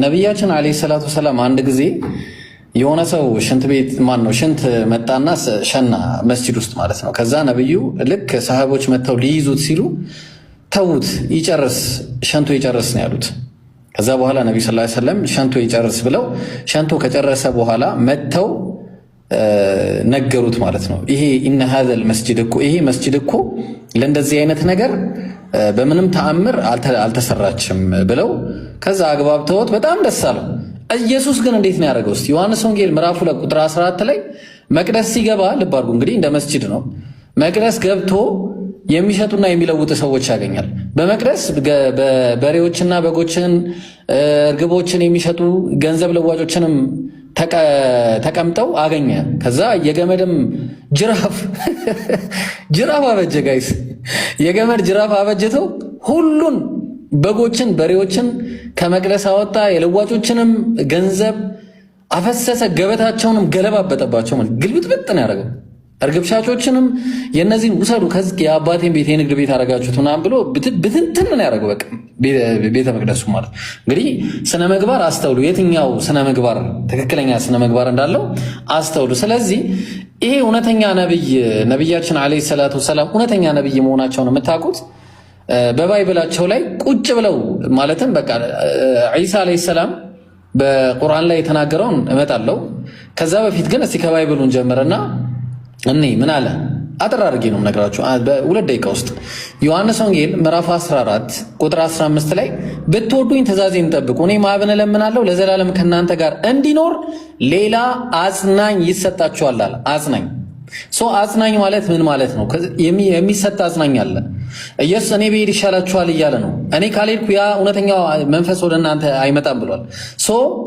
D: ነቢያችን አለይሂ ሰላቱ ሰላም አንድ ጊዜ የሆነ ሰው ሽንት መጣና ሸና መስጂድ ውስጥ ማለት ነው። ከዛ ነብዩ ልክ ሰሃቦች መጥተው ሊይዙት ሲሉ ተውት ሸንቶ ይጨርስ ነው ያሉት። ከዛ በኋላ ነብዩ ሰለላሁ ዐለይሂ ወሰለም ሸንቶ ይጨርስ ብለው ሸንቶ ከጨረሰ በኋላ መጥተው ነገሩት ማለት ነው። ይሄ ኢነ ሀዘል መስጂድ እኮ ለእንደዚህ አይነት ነገር በምንም ተአምር አልተሰራችም ብለው ከዛ አግባብተውት በጣም ደስ አለው። ኢየሱስ ግን እንዴት ነው ያደረገው? እስቲ ዮሐንስ ወንጌል ምዕራፍ 2 ቁጥር 14 ላይ መቅደስ ሲገባ ልብ አድርጉ እንግዲህ እንደ መስጂድ ነው። መቅደስ ገብቶ የሚሸጡና የሚለውጡ ሰዎች ያገኛል። በመቅደስ በሬዎችና በጎችን እርግቦችን የሚሸጡ ገንዘብ ለዋጮችንም ተቀምጠው አገኘ። ከዛ የገመድም ጅራፍ አበጀ። ጋይስ የገመድ ጅራፍ አበጀተው ሁሉን በጎችን በሬዎችን ከመቅደስ አወጣ። የለዋጮችንም ገንዘብ አፈሰሰ፣ ገበታቸውንም ገለባበጠባቸው። ማለት ግልብጥብጥ ነው ያደረገው። እርግብ ሻጮችንም የነዚህን ውሰዱ ከዚህ የአባቴን ቤት የንግድ ቤት አደረጋችሁት ምናምን ብሎ ብትንትን ነው ያደረገው። በቃ ቤተ መቅደሱ ማለት እንግዲህ ስነ ምግባር አስተውሉ። የትኛው ስነ ምግባር ትክክለኛ ስነ ምግባር እንዳለው አስተውሉ። ስለዚህ ይሄ እውነተኛ ነብያችን አለይሂ ሰላቱ ሰላም እውነተኛ ነብይ መሆናቸውን የምታውቁት በባይብላቸው ላይ ቁጭ ብለው ማለትም በቃ ዒሳ አለይሂ ሰላም በቁርአን ላይ የተናገረውን እመጣለሁ። ከዛ በፊት ግን እስቲ ከባይብሉን ጀምርና እኔ ምን አለ አጥራ አድርጌ ነው የምነግራችሁ በሁለት ደቂቃ ውስጥ። ዮሐንስ ወንጌል ምዕራፍ 14 ቁጥር 15 ላይ ብትወዱኝ ትእዛዜን ጠብቁ፣ እኔም አብን እለምናለሁ ለዘላለም ከእናንተ ጋር እንዲኖር ሌላ አጽናኝ ይሰጣችኋል አለ። አጽናኝ ማለት ምን ማለት ነው? የሚሰጥ አጽናኝ አለ። ኢየሱስ እኔ ብሄድ ይሻላችኋል እያለ ነው። እኔ ካልሄድኩ ያ እውነተኛው መንፈስ ወደ እናንተ አይመጣም ብሏል።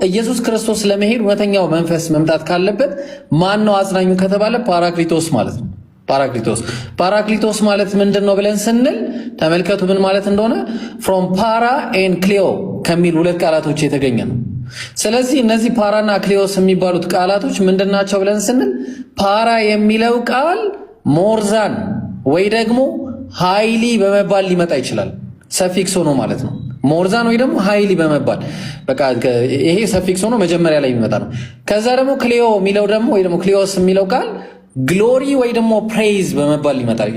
D: ኢየሱስ ክርስቶስ ለመሄድ እውነተኛው መንፈስ መምጣት ካለበት ማን ነው አጽናኙ ከተባለ ፓራክሊቶስ ማለት ነው። ፓራክሊቶስ ማለት ምንድን ነው ብለን ስንል ተመልከቱ ምን ማለት እንደሆነ ፍሮም ፓራ ኤን ክሊዮ ከሚል ሁለት ቃላቶች የተገኘ ነው። ስለዚህ እነዚህ ፓራና ክሊዮስ የሚባሉት ቃላቶች ምንድናቸው ብለን ስንል ፓራ የሚለው ቃል ሞርዛን ወይ ደግሞ ሃይሊ በመባል ሊመጣ ይችላል። ሰፊክስ ሆኖ ማለት ነው። ሞርዛን ወይ ደግሞ ሃይሊ በመባል በቃ ይሄ ሰፊክስ ሆኖ መጀመሪያ ላይ የሚመጣ ነው። ከዛ ደግሞ ክሊዮ የሚለው ደግሞ ወይ ደግሞ ክሊዮስ የሚለው ቃል ግሎሪ ወይ ደግሞ ፕሬይዝ በመባል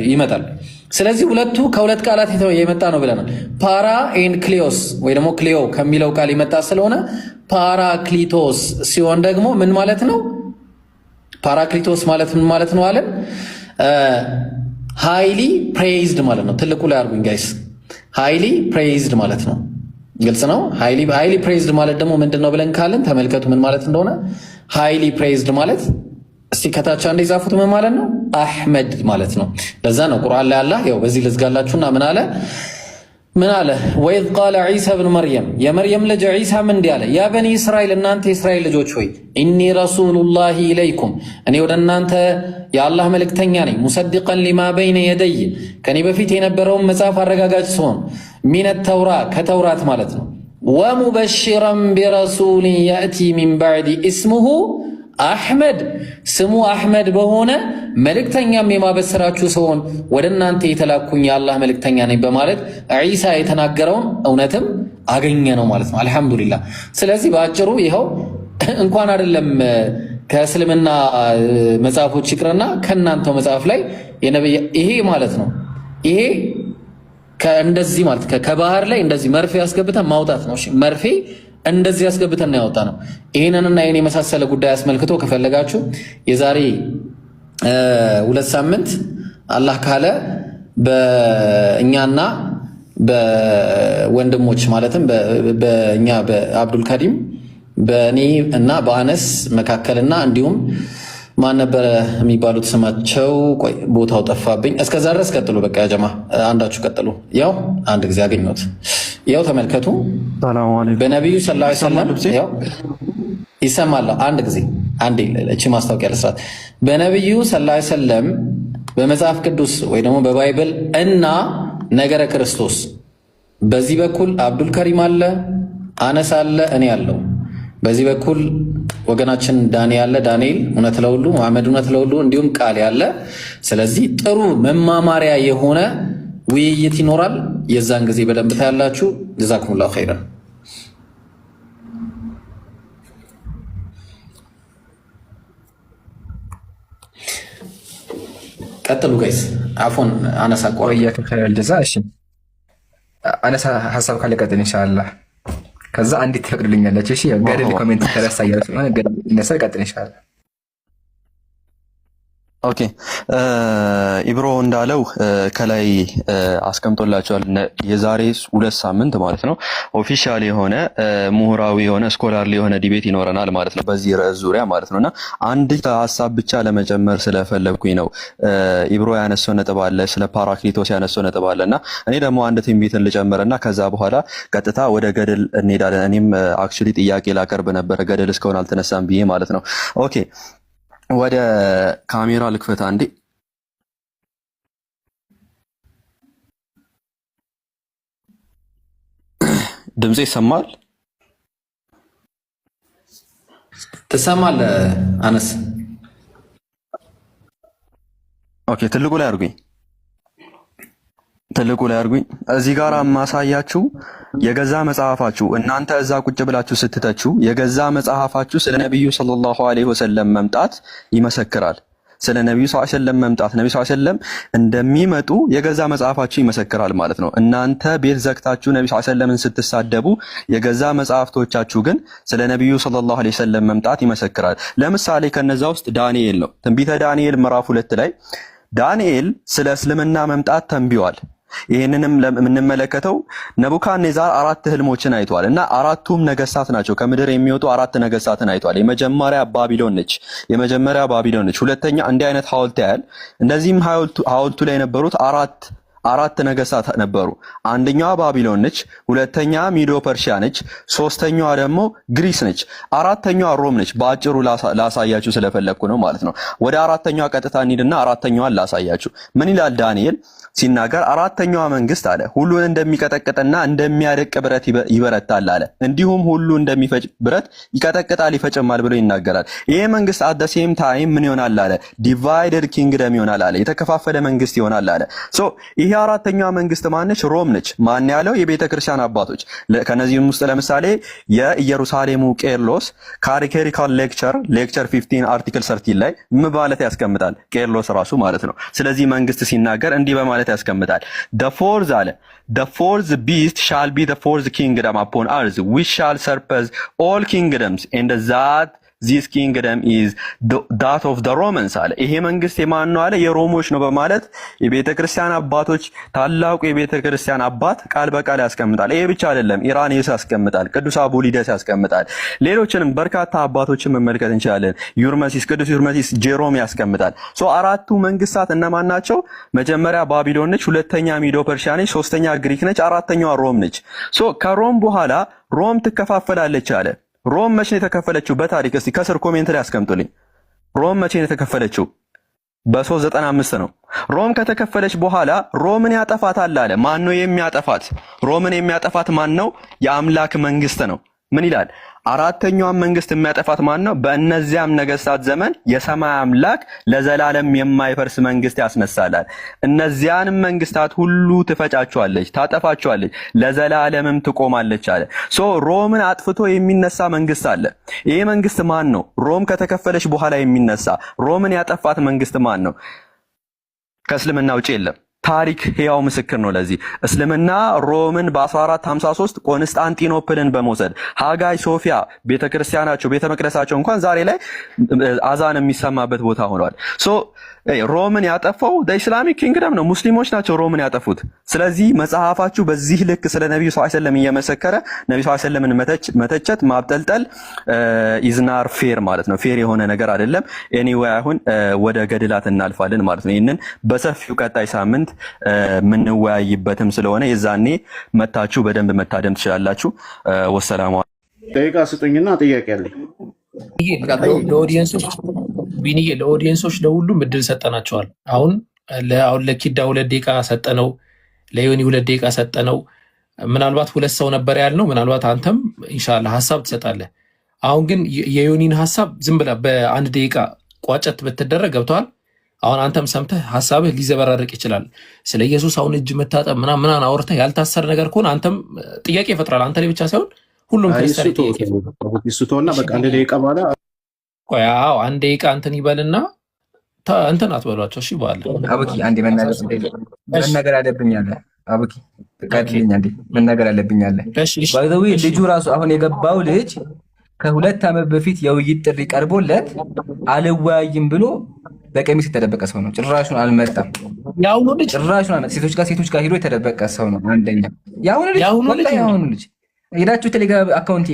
D: ይመጣል። ስለዚህ ሁለቱ ከሁለት ቃላት የመጣ ነው ብለናል። ፓራ ኤንድ ክሊዮስ ወይ ደግሞ ክሊዮ ከሚለው ቃል የመጣ ስለሆነ ፓራክሊቶስ ሲሆን ደግሞ ምን ማለት ነው? ፓራክሊቶስ ማለት ምን ማለት ነው አለን? ሃይሊ ፕሬይዝድ ማለት ነው። ትልቁ ላይ አርጉኝ ጋይስ። ሃይሊ ፕሬይዝድ ማለት ነው። ግልጽ ነው። ሃይሊ ፕሬይዝድ ማለት ደግሞ ምንድነው ብለን ካለን ተመልከቱ ምን ማለት እንደሆነ። ሃይሊ ፕሬይዝድ ማለት እስቲ ከታች አንዴ ጻፉት ምን ማለት ነው? አህመድ ማለት ነው። ለዛ ነው ቁርአን ላይ አላህ ያው በዚህ ልዝጋላችሁና ምን አለ ወኢዝ ቃለ ዒሳ ብን መርየም የመርየም ልጅ ዒሳም እንዲህ አለ ያ በኒ እስራኤል እናንተ የእስራኤል ልጆች ሆይ ኢኒ ረሱሉላሂ ኢለይኩም እኔ ወደ እናንተ የአላህ መልእክተኛ ነኝ። ሙሰዲቀን ሊማ በይነ የደይ ከኔ በፊት የነበረውን መጽሐፍ አረጋጋጭ ሲሆን ሚነ ተውራ ከተውራት ማለት ነው። ወሙበሽረን ቢረሱሊን የእቲ ሚን ባዕዲ እስሙሁ አሕመድ ስሙ አሕመድ በሆነ መልእክተኛም የማበሰራችሁ ሲሆን ወደ እናንተ የተላኩኝ የአላህ መልእክተኛ ነኝ በማለት ዒሳ የተናገረውን እውነትም አገኘ ነው ማለት ነው። አልሐምዱሊላህ። ስለዚህ በአጭሩ ይኸው እንኳን አይደለም ከእስልምና መጽሐፎች ይቅርና ከእናንተው መጽሐፍ ላይ ይሄ ማለት ነው። ይሄ ከእንደዚህ ማለት ከባህር ላይ እንደዚህ መርፌ ያስገብተን ማውጣት ነው። እሺ መርፌ እንደዚህ ያስገብተን ያወጣ ነው። ይሄንንና ይሄን የመሳሰለ ጉዳይ አስመልክቶ ከፈለጋችሁ የዛሬ 2 ሳምንት አላህ ካለ በእኛና በወንድሞች ማለትም በእኛ በአብዱል ከሪም በእኔ እና በአነስ መካከልና እንዲሁም ማን ነበረ የሚባሉት ስማቸው? ቆይ ቦታው ጠፋብኝ። እስከዛ ድረስ ቀጥሉ። በቃ ያ ጀማ አንዳችሁ ቀጥሉ። ያው አንድ ጊዜ አገኘሁት። ያው ተመልከቱ። በነቢዩ ሰለላሁ ዐለይሂ ወሰለም ያው ይሰማል። አንድ ጊዜ አንዴ እቺ ማስታወቂያ ለስራት በነቢዩ ሰለላሁ ዐለይሂ ወሰለም በመጽሐፍ ቅዱስ ወይ ደግሞ በባይብል እና ነገረ ክርስቶስ በዚህ በኩል አብዱል ከሪም አለ፣ አነስ አለ፣ እኔ ያለው በዚህ በኩል ወገናችን ዳኒ ያለ፣ ዳንኤል እውነት ለሁሉ፣ መሐመድ እውነት ለሁሉ እንዲሁም ቃል ያለ። ስለዚህ ጥሩ መማማሪያ የሆነ ውይይት ይኖራል። የዛን ጊዜ በደንብ ታያላችሁ። ጀዛኩሙላሁ ኸይረን። ቀጥሉ ጋይስ። አፎን አነሳ
B: ቆያችሁ ኸይረል ጀዛ። እሺ አነሳ ሐሳብ ካለ ቀጥል ኢንሻአላህ። ከዛ አንዲት ትፈቅድልኛለች። እሺ ገደል ኮሜንት ተረሳ ያለው ስለሆነ ገደል ይነሳ ቀጥል ኢንሻአላህ።
F: ኦኬ ኢብሮ እንዳለው ከላይ አስቀምጦላቸዋል። የዛሬ 2 ሳምንት ማለት ነው ኦፊሻል የሆነ ምሁራዊ የሆነ ስኮላርሊ የሆነ ዲቤት ይኖረናል ማለት ነው በዚህ ርዕስ ዙሪያ ማለት ነውና አንድ ሐሳብ ብቻ ለመጨመር ስለፈለኩኝ ነው። ኢብሮ ያነሳው ነጥብ አለ፣ ስለ ፓራክሊቶስ ያነሳው ነጥብ አለና እኔ ደግሞ አንድ ትንቢትን ልጨምርና ከዛ በኋላ ቀጥታ ወደ ገደል እንሄዳለን። እኔም አክቹሊ ጥያቄ ላቀርብ ነበር ገደል እስካሁን አልተነሳም ብዬ ማለት ነው። ኦኬ ወደ ካሜራ ልክፈት አንዴ። ድምጼ ይሰማል?
D: ትሰማለህ አነስ?
F: ኦኬ ትልቁ ላይ አድርጉኝ። እዚህ ጋር ማሳያችሁ የገዛ መጽሐፋችሁ እናንተ እዛ ቁጭ ብላችሁ ስትተቹ የገዛ መጽሐፋችሁ ስለ ነብዩ ሰለላሁ ዐለይሂ ወሰለም መምጣት ይመሰክራል። ስለ ነብዩ ሰለላሁ ዐለይሂ ወሰለም መምጣት ነብዩ ሰለላሁ ዐለይሂ ወሰለም እንደሚመጡ የገዛ መጽሐፋችሁ ይመሰክራል ማለት ነው። እናንተ ቤት ዘግታችሁ ነብዩ ሰለላሁ ዐለይሂ ወሰለምን ስትሳደቡ የገዛ መጽሐፍቶቻችሁ ግን ስለ ነብዩ ሰለላሁ ዐለይሂ ወሰለም መምጣት ይመሰክራል። ለምሳሌ ከነዛ ውስጥ ዳንኤል ነው። ትንቢተ ዳንኤል ምዕራፍ 2 ላይ ዳንኤል ስለ እስልምና መምጣት ተንብዮአል። ይህንንም የምንመለከተው ነቡካድኔዛር 4 ህልሞችን አይቷል እና አራቱም ነገስታት ናቸው። ከምድር የሚወጡ 4 ነገስታትን አይቷል። የመጀመሪያ ባቢሎን ነች። ሁለተኛ እንዲህ አይነት ሐውልት ያያል። እንደዚህም ሐውልቱ ላይ የነበሩት አራት ነገስታት ነበሩ። አንደኛዋ ባቢሎን ነች፣ ሁለተኛ ሚዶ ፐርሺያ ነች፣ ሶስተኛዋ ደግሞ ግሪስ ነች፣ አራተኛዋ ሮም ነች። በአጭሩ ላሳያችሁ ስለፈለኩ ነው ማለት ነው። ወደ አራተኛዋ ቀጥታ እንሂድና አራተኛዋን ላሳያችሁ። ምን ይላል ዳንኤል ሲናገር? አራተኛዋ መንግስት አለ ሁሉን እንደሚቀጠቅጥና እንደሚያደቅ ብረት ይበረታል አለ። እንዲሁም ሁሉ እንደሚፈጭ ብረት ይቀጠቅጣል ይፈጭማል ብሎ ይናገራል። ይሄ መንግስት አት ዘ ሴም ታይም ምን ይሆናል አለ? ዲቫይደድ ኪንግደም ይሆናል አለ። የተከፋፈለ መንግስት ይሆናል አለ። ሶ ይሄ አራተኛዋ መንግስት ማነች? ሮም ነች። ማን ያለው? የቤተ ክርስቲያን አባቶች። ከነዚህም ውስጥ ለምሳሌ የኢየሩሳሌሙ ቄርሎስ ካሪኬሪካል ሌክቸር 15 አርቲክል 13 ላይ ምን ማለት ያስቀምጣል? ቄርሎስ ራሱ ማለት ነው። ስለዚህ መንግስት ሲናገር እንዲህ በማለት ያስቀምጣል። the fourth beast shall be the fourth kingdom upon earth which shall surpass all kingdoms and that this kingdom is that of the Romans አለ። ይሄ መንግስት የማን ነው አለ? የሮሞች ነው በማለት የቤተክርስቲያን አባቶች ታላቁ የቤተክርስቲያን አባት ቃል በቃል ያስቀምጣል። ይሄ ብቻ አይደለም፣ ኢራኔስ ያስቀምጣል፣ ቅዱስ አቡሊደስ ያስቀምጣል፣ ሌሎችንም በርካታ አባቶችን መመልከት እንችላለን። ቅዱስ ዩርመሲስ ጄሮም ያስቀምጣል። አራቱ መንግስታት እነማን ናቸው? መጀመሪያ ባቢሎን ነች፣ ሁለተኛ ሚዶ ፐርሺያ ነች፣ ሶስተኛ ግሪክ ነች፣ አራተኛዋ ሮም ነች። ከሮም በኋላ ሮም ትከፋፈላለች አለ። ሮም መቼ ነው የተከፈለችው? በታሪክ እስቲ ከስር ኮሜንት ላይ አስቀምጡልኝ። ሮም መቼ ነው የተከፈለችው? በ395 ነው። ሮም ከተከፈለች በኋላ ሮምን ያጠፋታል አለ። ማን ነው የሚያጠፋት? ሮምን የሚያጠፋት ማን ነው? የአምላክ መንግስት ነው። ምን ይላል? አራተኛዋን መንግስት የሚያጠፋት ማን ነው? በእነዚያም ነገስታት ዘመን የሰማይ አምላክ ለዘላለም የማይፈርስ መንግስት ያስነሳላል። እነዚያንም መንግስታት ሁሉ ትፈጫቸዋለች፣ ታጠፋቸዋለች፣ ለዘላለምም ትቆማለች አለ። ሮምን አጥፍቶ የሚነሳ መንግስት አለ። ይሄ መንግስት ማን ነው? ሮም ከተከፈለች በኋላ የሚነሳ ሮምን ያጠፋት መንግስት ማን ነው? ከእስልምና ውጪ የለም። ታሪክ ሕያው ምስክር ነው ለዚህ። እስልምና ሮምን በ1453 ቆንስጣንቲኖፕልን በመውሰድ ሃጋይ ሶፊያ ቤተክርስቲያናቸው ቤተ መቅደሳቸው እንኳን ዛሬ ላይ አዛን የሚሰማበት ቦታ ሆኗል። ሮምን ያጠፋው ኢስላሚክ ኪንግደም ነው። ሙስሊሞች ናቸው ሮምን ያጠፉት። ስለዚህ መጽሐፋችሁ በዚህ ልክ ስለ ነብዩ ሰለላሁ ዐለይሂ ወሰለም እየመሰከረ ነብዩ ሰለላሁ ዐለይሂ ወሰለምን መተቸት ማብጠልጠል ኢዝናር ፌር ማለት ነው። ፌር የሆነ ነገር አይደለም። ኤኒዌይ አሁን ወደ ገድላት እናልፋለን ማለት ነው። ይህንን በሰፊው ቀጣይ ሳምንት የምንወያይበትም ስለሆነ የዛኔ መታችሁ በደንብ መታደም ትችላላችሁ። ወሰላሙ
G: ደቂቃ ስጡኝና ጥያቄ አለኝ።
A: ለኦዲየንሶች ለሁሉም እድል ሰጠናቸዋል። አሁን ለኪዳ 2 ደቂቃ ሰጠነው፣ ለዮኒ 2 ደቂቃ ሰጠነው። ምናልባት 2 ሰው ነበር ያልነው። ምናልባት አንተም ኢንሻላህ ሀሳብ ትሰጣለህ። አሁን ግን የዮኒን ሀሳብ ዝም ብላ በ1 ደቂቃ ቋጨት ብትደረግ ገብተዋል። አሁን አንተም ሰምተህ ሀሳብህ ሊዘበራርቅ ይችላል። ስለ ኢየሱስ አሁን እጅ መታጠብ ምናምን አውርተህ ያልታሰረ ነገር ከሆነ አንተም ጥያቄ ይፈጥራል። አንተ ላይ ብቻ ሳይሆን ሁሉም ክርስቲያን ጥያቄ
G: ይሱቶና በቃ 1 ደቂቃ በኋላ
A: ቆያው 1 ደቂቃ እንትን ይበልና እንትን አትበሏቸው። እሺ በኋላ
B: አቡኪ አንዴ መናገር አለብኝ አለ። አቡኪ ተቀድልኝ አንዴ መናገር አለብኝ አለ። ባይዘው ልጁ ራሱ አሁን የገባው ልጅ ከ2 ዓመት በፊት የውይይት ጥሪ ቀርቦለት አልወያይም ብሎ በቀሚስ የተደበቀ ሰው ነው። ጭራሹን አልመጣም።
A: ያውኑ ልጅ
B: ጭራሹን ሴቶች ጋር ሄዶ የተደበቀ ሰው ነው። አንደኛ ያውኑ ልጅ ሄዳችሁ ቴሌግራም አካውንት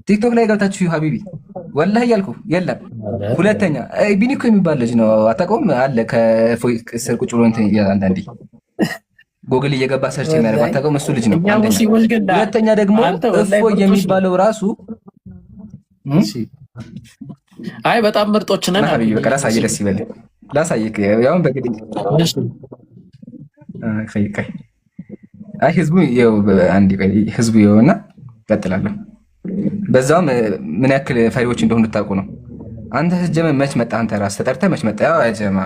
B: ቲክቶክ ላይ ገብታችሁ ሀቢቢ ወላሂ እያልኩ የለም። ሁለተኛ ቢኒኮ የሚባል ልጅ ነው አታውቀውም? አለ ከስር ቁጭ ብሎ እንትን አንዳንዴ ጎግል እየገባ ሰርች የሚያደርግ አታውቀውም? እሱ ልጅ ነው። ሁለተኛ ደግሞ እፎ የሚባለው ራሱ
A: አይ በጣም ምርጦች ነን
B: ሀቢቢ በቃ ላሳየህ፣ ደስ ይበል ላሳየህ። ያውን በግድ አይ ህዝቡ ይኸው አንዴ ህዝቡ ይኸውና ቀጥላለሁ። በዛውም ምን ያክል ፈሪዎች እንደሆኑ እንድታውቁ ነው። አንተ ጀመ መች መጣ? አንተ ራስህ ተጠርተህ መች መጣ? ያው ጀማ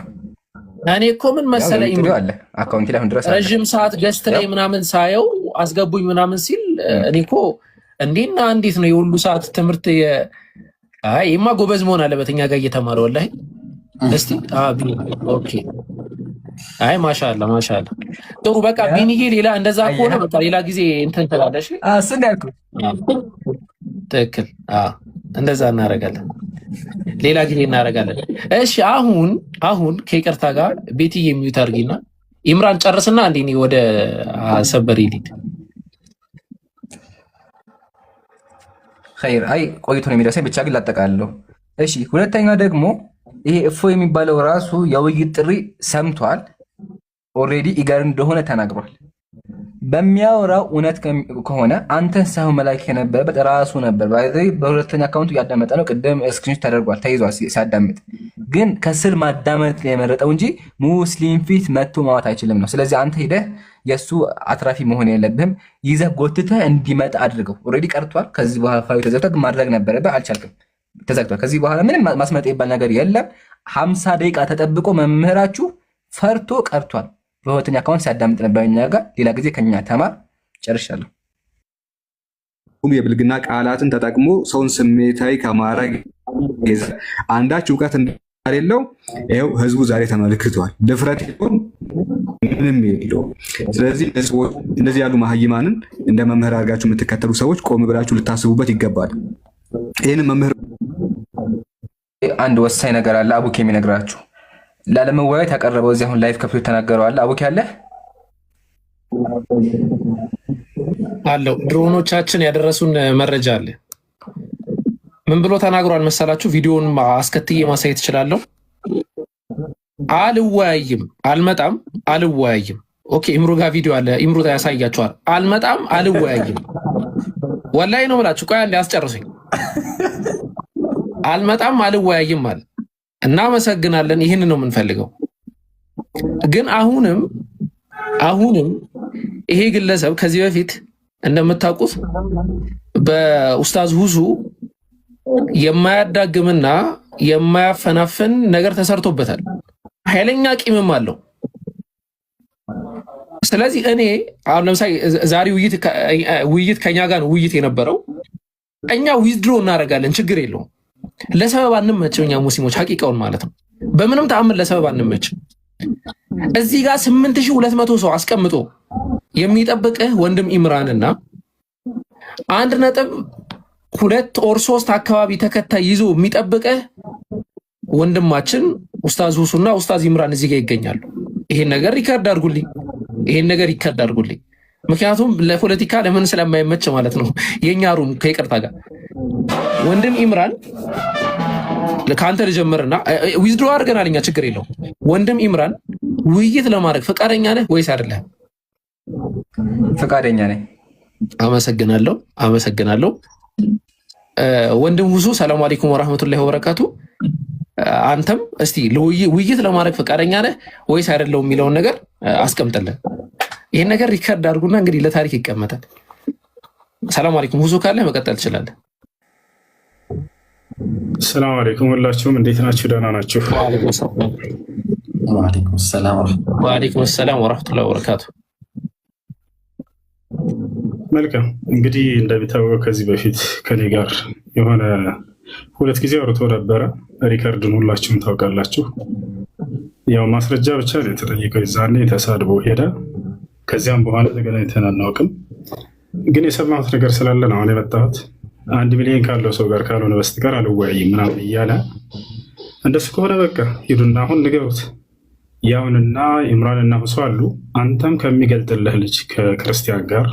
A: እኔ እኮ ምን መሰለኝ
B: አለ አካውንት ላይ አሁን ድረስ
A: ረጅም ሰዓት ገስት ላይ ምናምን ሳየው አስገቡኝ ምናምን ሲል እኔ እኮ እንዴት ነው የሁሉ ሰዓት ትምህርት ይማ ጎበዝ መሆን አለበት እኛ ጋር እየተማረ ወላሂ። እስቲ ኦኬ አይ ማሻአላ ጥሩ በቃ ቢኒዬ፣ ሌላ እንደዛ ከሆነ በቃ ሌላ ጊዜ እንትን ትላለሽ።
B: እሱን ያልኩት
A: ትክክል። እንደዛ እናደርጋለን፣ ሌላ ጊዜ እናደርጋለን። እሺ አሁን ከይቅርታ ጋር ቤትዬ የሚዩት አድርጊና ኢምራን ጨርስና እንዴ ወደ ሰበር ይሊድ
B: ኸይር። አይ ቆይቶ ነው የሚደርሰኝ ብቻ ግን ላጠቃለሁ። እሺ ሁለተኛ ደግሞ ይሄ እፎ የሚባለው ራሱ የውይይት ጥሪ ሰምቷል። ኦልሬዲ ኢጋር እንደሆነ ተናግሯል። በሚያወራው እውነት ከሆነ አንተን ሳይሆን መላክ የነበረበት ራሱ ነበር። በሁለተኛ አካውንቱ እያዳመጠ ነው። ቅድም ስክሪንሾት ተደርጓል፣ ተይዟል ሲያዳምጥ። ግን ከስር ማዳመጥ የመረጠው እንጂ ሙስሊም ፊት መጥቶ ማዋት አይችልም ነው። ስለዚህ አንተ ሄደህ የእሱ አትራፊ መሆን የለብህም። ይዘህ ጎትተህ እንዲመጣ አድርገው። ኦልሬዲ ቀርቷል። ከዚህ በኋላ ፋይሉ ተዘግቷል። ማድረግ ነበረብህ፣ አልቻልክም። ተዘግቷል። ከዚህ በኋላ ምንም ማስመጥ ይባል ነገር የለም። 50 ደቂቃ ተጠብቆ መምህራችሁ ፈርቶ ቀርቷል። በሁለተኛ አካውንት ሲያዳምጥ ነበር እኛ ጋር። ሌላ ጊዜ ከኛ ተማር። ጨርሻለሁ።
H: የብልግና ቃላትን ተጠቅሞ ሰውን ስሜታዊ ከማድረግ አንዳች እውቀት እንደሌለው ይኸው ህዝቡ ዛሬ ተመልክቷል። ድፍረት ይሆን ምንም የለውም። ስለዚህ እንደዚህ ያሉ መሀይማንን እንደ መምህር አድርጋችሁ የምትከተሉ ሰዎች ቆም ብላችሁ ልታስቡበት ይገባል። ይህን መምህር
B: አንድ ወሳኝ ነገር አለ አቡኪ የሚነግራችሁ ላለመወያየት ያቀረበው እዚህ አሁን ላይፍ ከፍቶ ተናገረዋል። አቡኪ አለ
A: አለው ድሮኖቻችን ያደረሱን መረጃ አለ። ምን ብሎ ተናግሯል መሰላችሁ? ቪዲዮውን አስከትዬ ማሳየት እችላለሁ። አልወያይም፣ አልመጣም፣ አልወያይም። ኦኬ ኢምሮ ጋር ቪዲዮ አለ። ኢምሮ ያሳያችኋል። አልመጣም፣ አልወያይም። ወላሂ ነው ብላችሁ ቆይ አንዴ አስጨርሱኝ። አልመጣም፣ አልወያይም ማለት እናመሰግናለን። ይህን ነው የምንፈልገው። ግን አሁንም ይሄ ግለሰብ ከዚህ በፊት እንደምታውቁት በኡስታዝ ሁሱ የማያዳግምና የማያፈናፍን ነገር ተሰርቶበታል። ኃይለኛ ቂምም አለው። ስለዚህ እኔ አሁን ለምሳሌ ዛሬ ውይይት ከኛ ጋር ነው ውይይት የነበረው። እኛ ዊዝድሮ እናደርጋለን፣ ችግር የለውም። ለሰበብ አንመችም። እኛ ሙስሊሞች ሐቂቃውን ማለት ነው። በምንም ተአምር ለሰበብ አንመችም። እዚህ ጋር 8200 ሰው አስቀምጦ የሚጠብቅህ ወንድም ኢምራንና 1.2 ኦር 3 አካባቢ ተከታይ ይዞ የሚጠብቅህ ወንድማችን ኡስታዝ ሁሱና ኡስታዝ ኢምራን እዚህ ጋር ይገኛሉ። ይሄን ነገር ሪከርድ አድርጉልኝ። ምክንያቱም ለፖለቲካ ለምን ስለማይመች ማለት ነው። የኛ ሩም ከይቅርታ ጋር ወንድም ኢምራን ከአንተ ልጀምርና ዊዝድሮ አድርገናል እኛ ችግር የለው። ወንድም ኢምራን ውይይት ለማድረግ ፈቃደኛ ነህ ወይስ አይደለም?
B: ፈቃደኛ ነኝ።
A: አመሰግናለሁ። ወንድም ሁሱ ሰላም አለይኩም ወራህመቱላሂ ወበረካቱ። አንተም እስቲ ውይይት ለማድረግ ፈቃደኛ ነህ ወይስ አይደለም የሚለውን ነገር አስቀምጥልን። ይሄን ነገር ሪከርድ አድርጉና እንግዲህ ለታሪክ ይቀመጣል። ሰላም አለይኩም ሁሱ ካለ መቀጠል ትችላለህ።
C: ሰላም አለይኩም ሁላችሁም እንዴት ናችሁ? ደህና ናችሁ?
A: ወአለይኩም ሰላም ወራህመቱላሂ ወበረካቱ።
C: መልካም እንግዲህ እንደሚታወቀው ከዚህ በፊት ከኔ ጋር የሆነ 2 ጊዜ አውርቶ ነበረ። ሪከርድን ሁላችሁም ታውቃላችሁ። ያው ማስረጃ ብቻ ነው የተጠየቀው። ዛኔ ተሳድቦ ሄደ። ከዚያም በኋላ ተገናኝተን አናውቅም። ግን የሰማሁት ነገር ስላለ ነው አሁን የመጣሁት። 1 ሚሊዮን ካለው ሰው ጋር ካልሆነ በስተቀር አልወያይም ምናምን እያለ እንደሱ ከሆነ በቃ ሂዱና አሁን ንገሩት። ያውንና ኢምራንና ሁሱ አሉ። አንተም ከሚገልጥልህ ልጅ ከክርስቲያን ጋር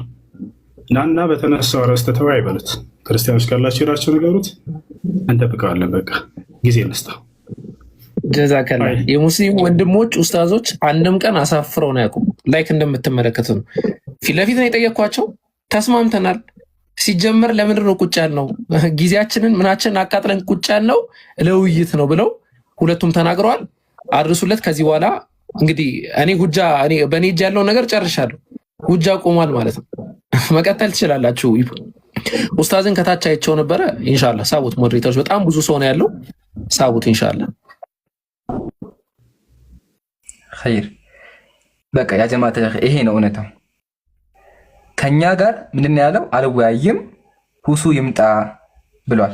C: ናና በተነሳው አርዕስት ተወያይ በሉት። ክርስቲያኖች ካላችሁ ሄዳችሁ ንገሩት። እንጠብቀዋለን። በቃ ጊዜ እንስጠው።
A: ጀዛከላ። የሙስሊም ወንድሞች ኡስታዞች አንድም ቀን አሳፍረው ነው ያውቁም። ላይክ እንደምትመለከቱ ነው። ፊት ለፊት ነው የጠየኳቸው። ተስማምተናል። ሲጀመር ለምንድን ነው ቁጭ ያልነው? ጊዜያችንን ምናችንን አቃጥለን ቁጭ ያልነው ለውይይት ነው ብለው ሁለቱም ተናግረዋል። አድርሱለት። ከዚህ በኋላ እንግዲህ በእኔ እጅ ያለው ነገር ጨርሻለሁ። ሁጃ ቆሟል ማለት ነው። መቀጠል ትችላላችሁ። ኡስታዝን ከታች አይቼው ነበረ። ኢንሻአላህ ሳቡት። ሞዴሬተሮች በጣም ብዙ ሰው ነው ያለው። ሳቡት ኢንሻአላህ።
B: ኸይር በቃ ያ ጀማዓ ይሄ ነው እውነታው። ከኛ ጋር ምንድን ያለው አልወያይም ሁሱ ይምጣ ብሏል።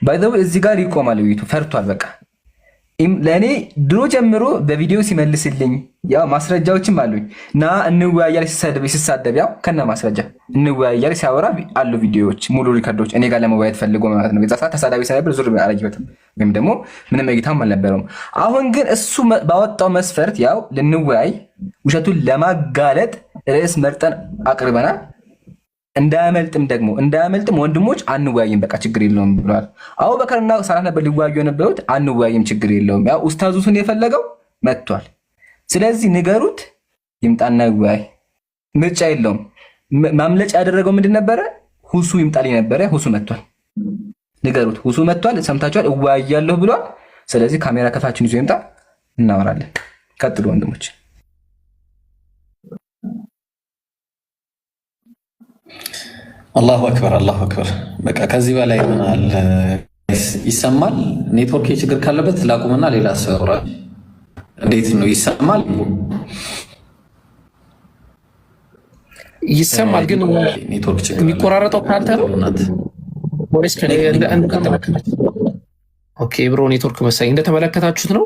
B: ባይዘው እዚህ ጋር ይቆማል። ውይይቱ ፈርቷል። በቃ ለእኔ ድሮ ጀምሮ በቪዲዮ ሲመልስልኝ ያው ማስረጃዎችም አሉኝ እና እንወያያል ሲሳደብ ያው ከነ ማስረጃ እንወያያል ሲያወራ አሉ ቪዲዮዎች ሙሉ ሪከርዶች እኔ ጋር ለመወያየት ፈልጎ ማለት ነው። በዛ ሰዓት ተሳዳቢ ሳይበር ዙር አላየሁትም ወይም ደግሞ ምንም እይታም አልነበረውም። አሁን ግን እሱ ባወጣው መስፈርት ያው ልንወያይ ውሸቱን ለማጋለጥ ርዕስ መርጠን አቅርበናል። እንዳያመልጥም ወንድሞች አንወያይም በቃ ችግር የለውም ብሏል። አቡበከርና ሰላህ ነበር ሊወያዩ የነበሩት። አንወያይም ችግር የለውም ያው ኡስታዙን የፈለገው መጥቷል። ስለዚህ ንገሩት ይምጣና ይወያይ። ምርጫ የለውም። ማምለጫ ያደረገው ምንድን ነበረ? ሁሱ ይምጣልኝ ነበረ። ሁሱ መጥቷል። ንገሩት ሁሱ መጥቷል። ሰምታችኋል። እወያያለሁ ብሏል። ስለዚህ ካሜራ ከፋችን ይዞ ይምጣ፣ እናወራለን። ቀጥሉ ወንድሞች።
D: አላሁ አክበር አላሁ አክበር። በቃ ከዚህ በላይ ምን አለ? ይሰማል? ኔትወርክ ችግር ካለበት ላቁምና ሌላ ሰው ያወራል። እንዴት ነው ይሰማል?
A: ይሰማል ግን
D: ኔትወርክ ችግር
A: የሚቆራረጠው ካንተ ነው። ኦኬ ብሮ ኔትወርክ መሳይ እንደተመለከታችሁት ነው።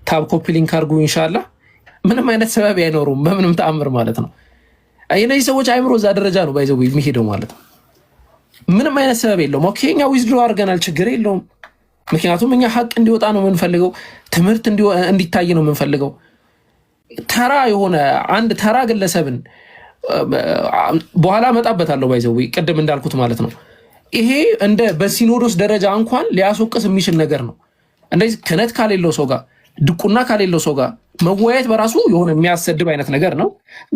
A: ታብ ኮፒ ሊንክ አድርጉ ኢንሻአላህ። ምንም አይነት ሰበብ አይኖሩም በምንም ተአምር ማለት ነው። እነዚህ ሰዎች አይምሮ እዛ ደረጃ ነው ባይዘው የሚሄደው ማለት ነው። ምንም አይነት ሰበብ የለውም። ኦኬ እኛ ዊዝድሮ አድርገናል፣ ችግር የለውም። ምክንያቱም እኛ ሀቅ እንዲወጣ ነው የምንፈልገው፣ ትምህርት እንዲታይ ነው የምንፈልገው። ተራ የሆነ አንድ ተራ ግለሰብን በኋላ መጣበታለሁ ባይዘው ቅድም እንዳልኩት ማለት ነው። ይሄ እንደ በሲኖዶስ ደረጃ እንኳን ሊያስወቅስ የሚችል ነገር ነው። እንደዚህ ክህነት ካሌለው ሰው ጋር ድቁና ካሌለው ሰው ጋር መወያየት በራሱ የሆነ የሚያሰድብ አይነት ነገር ነው።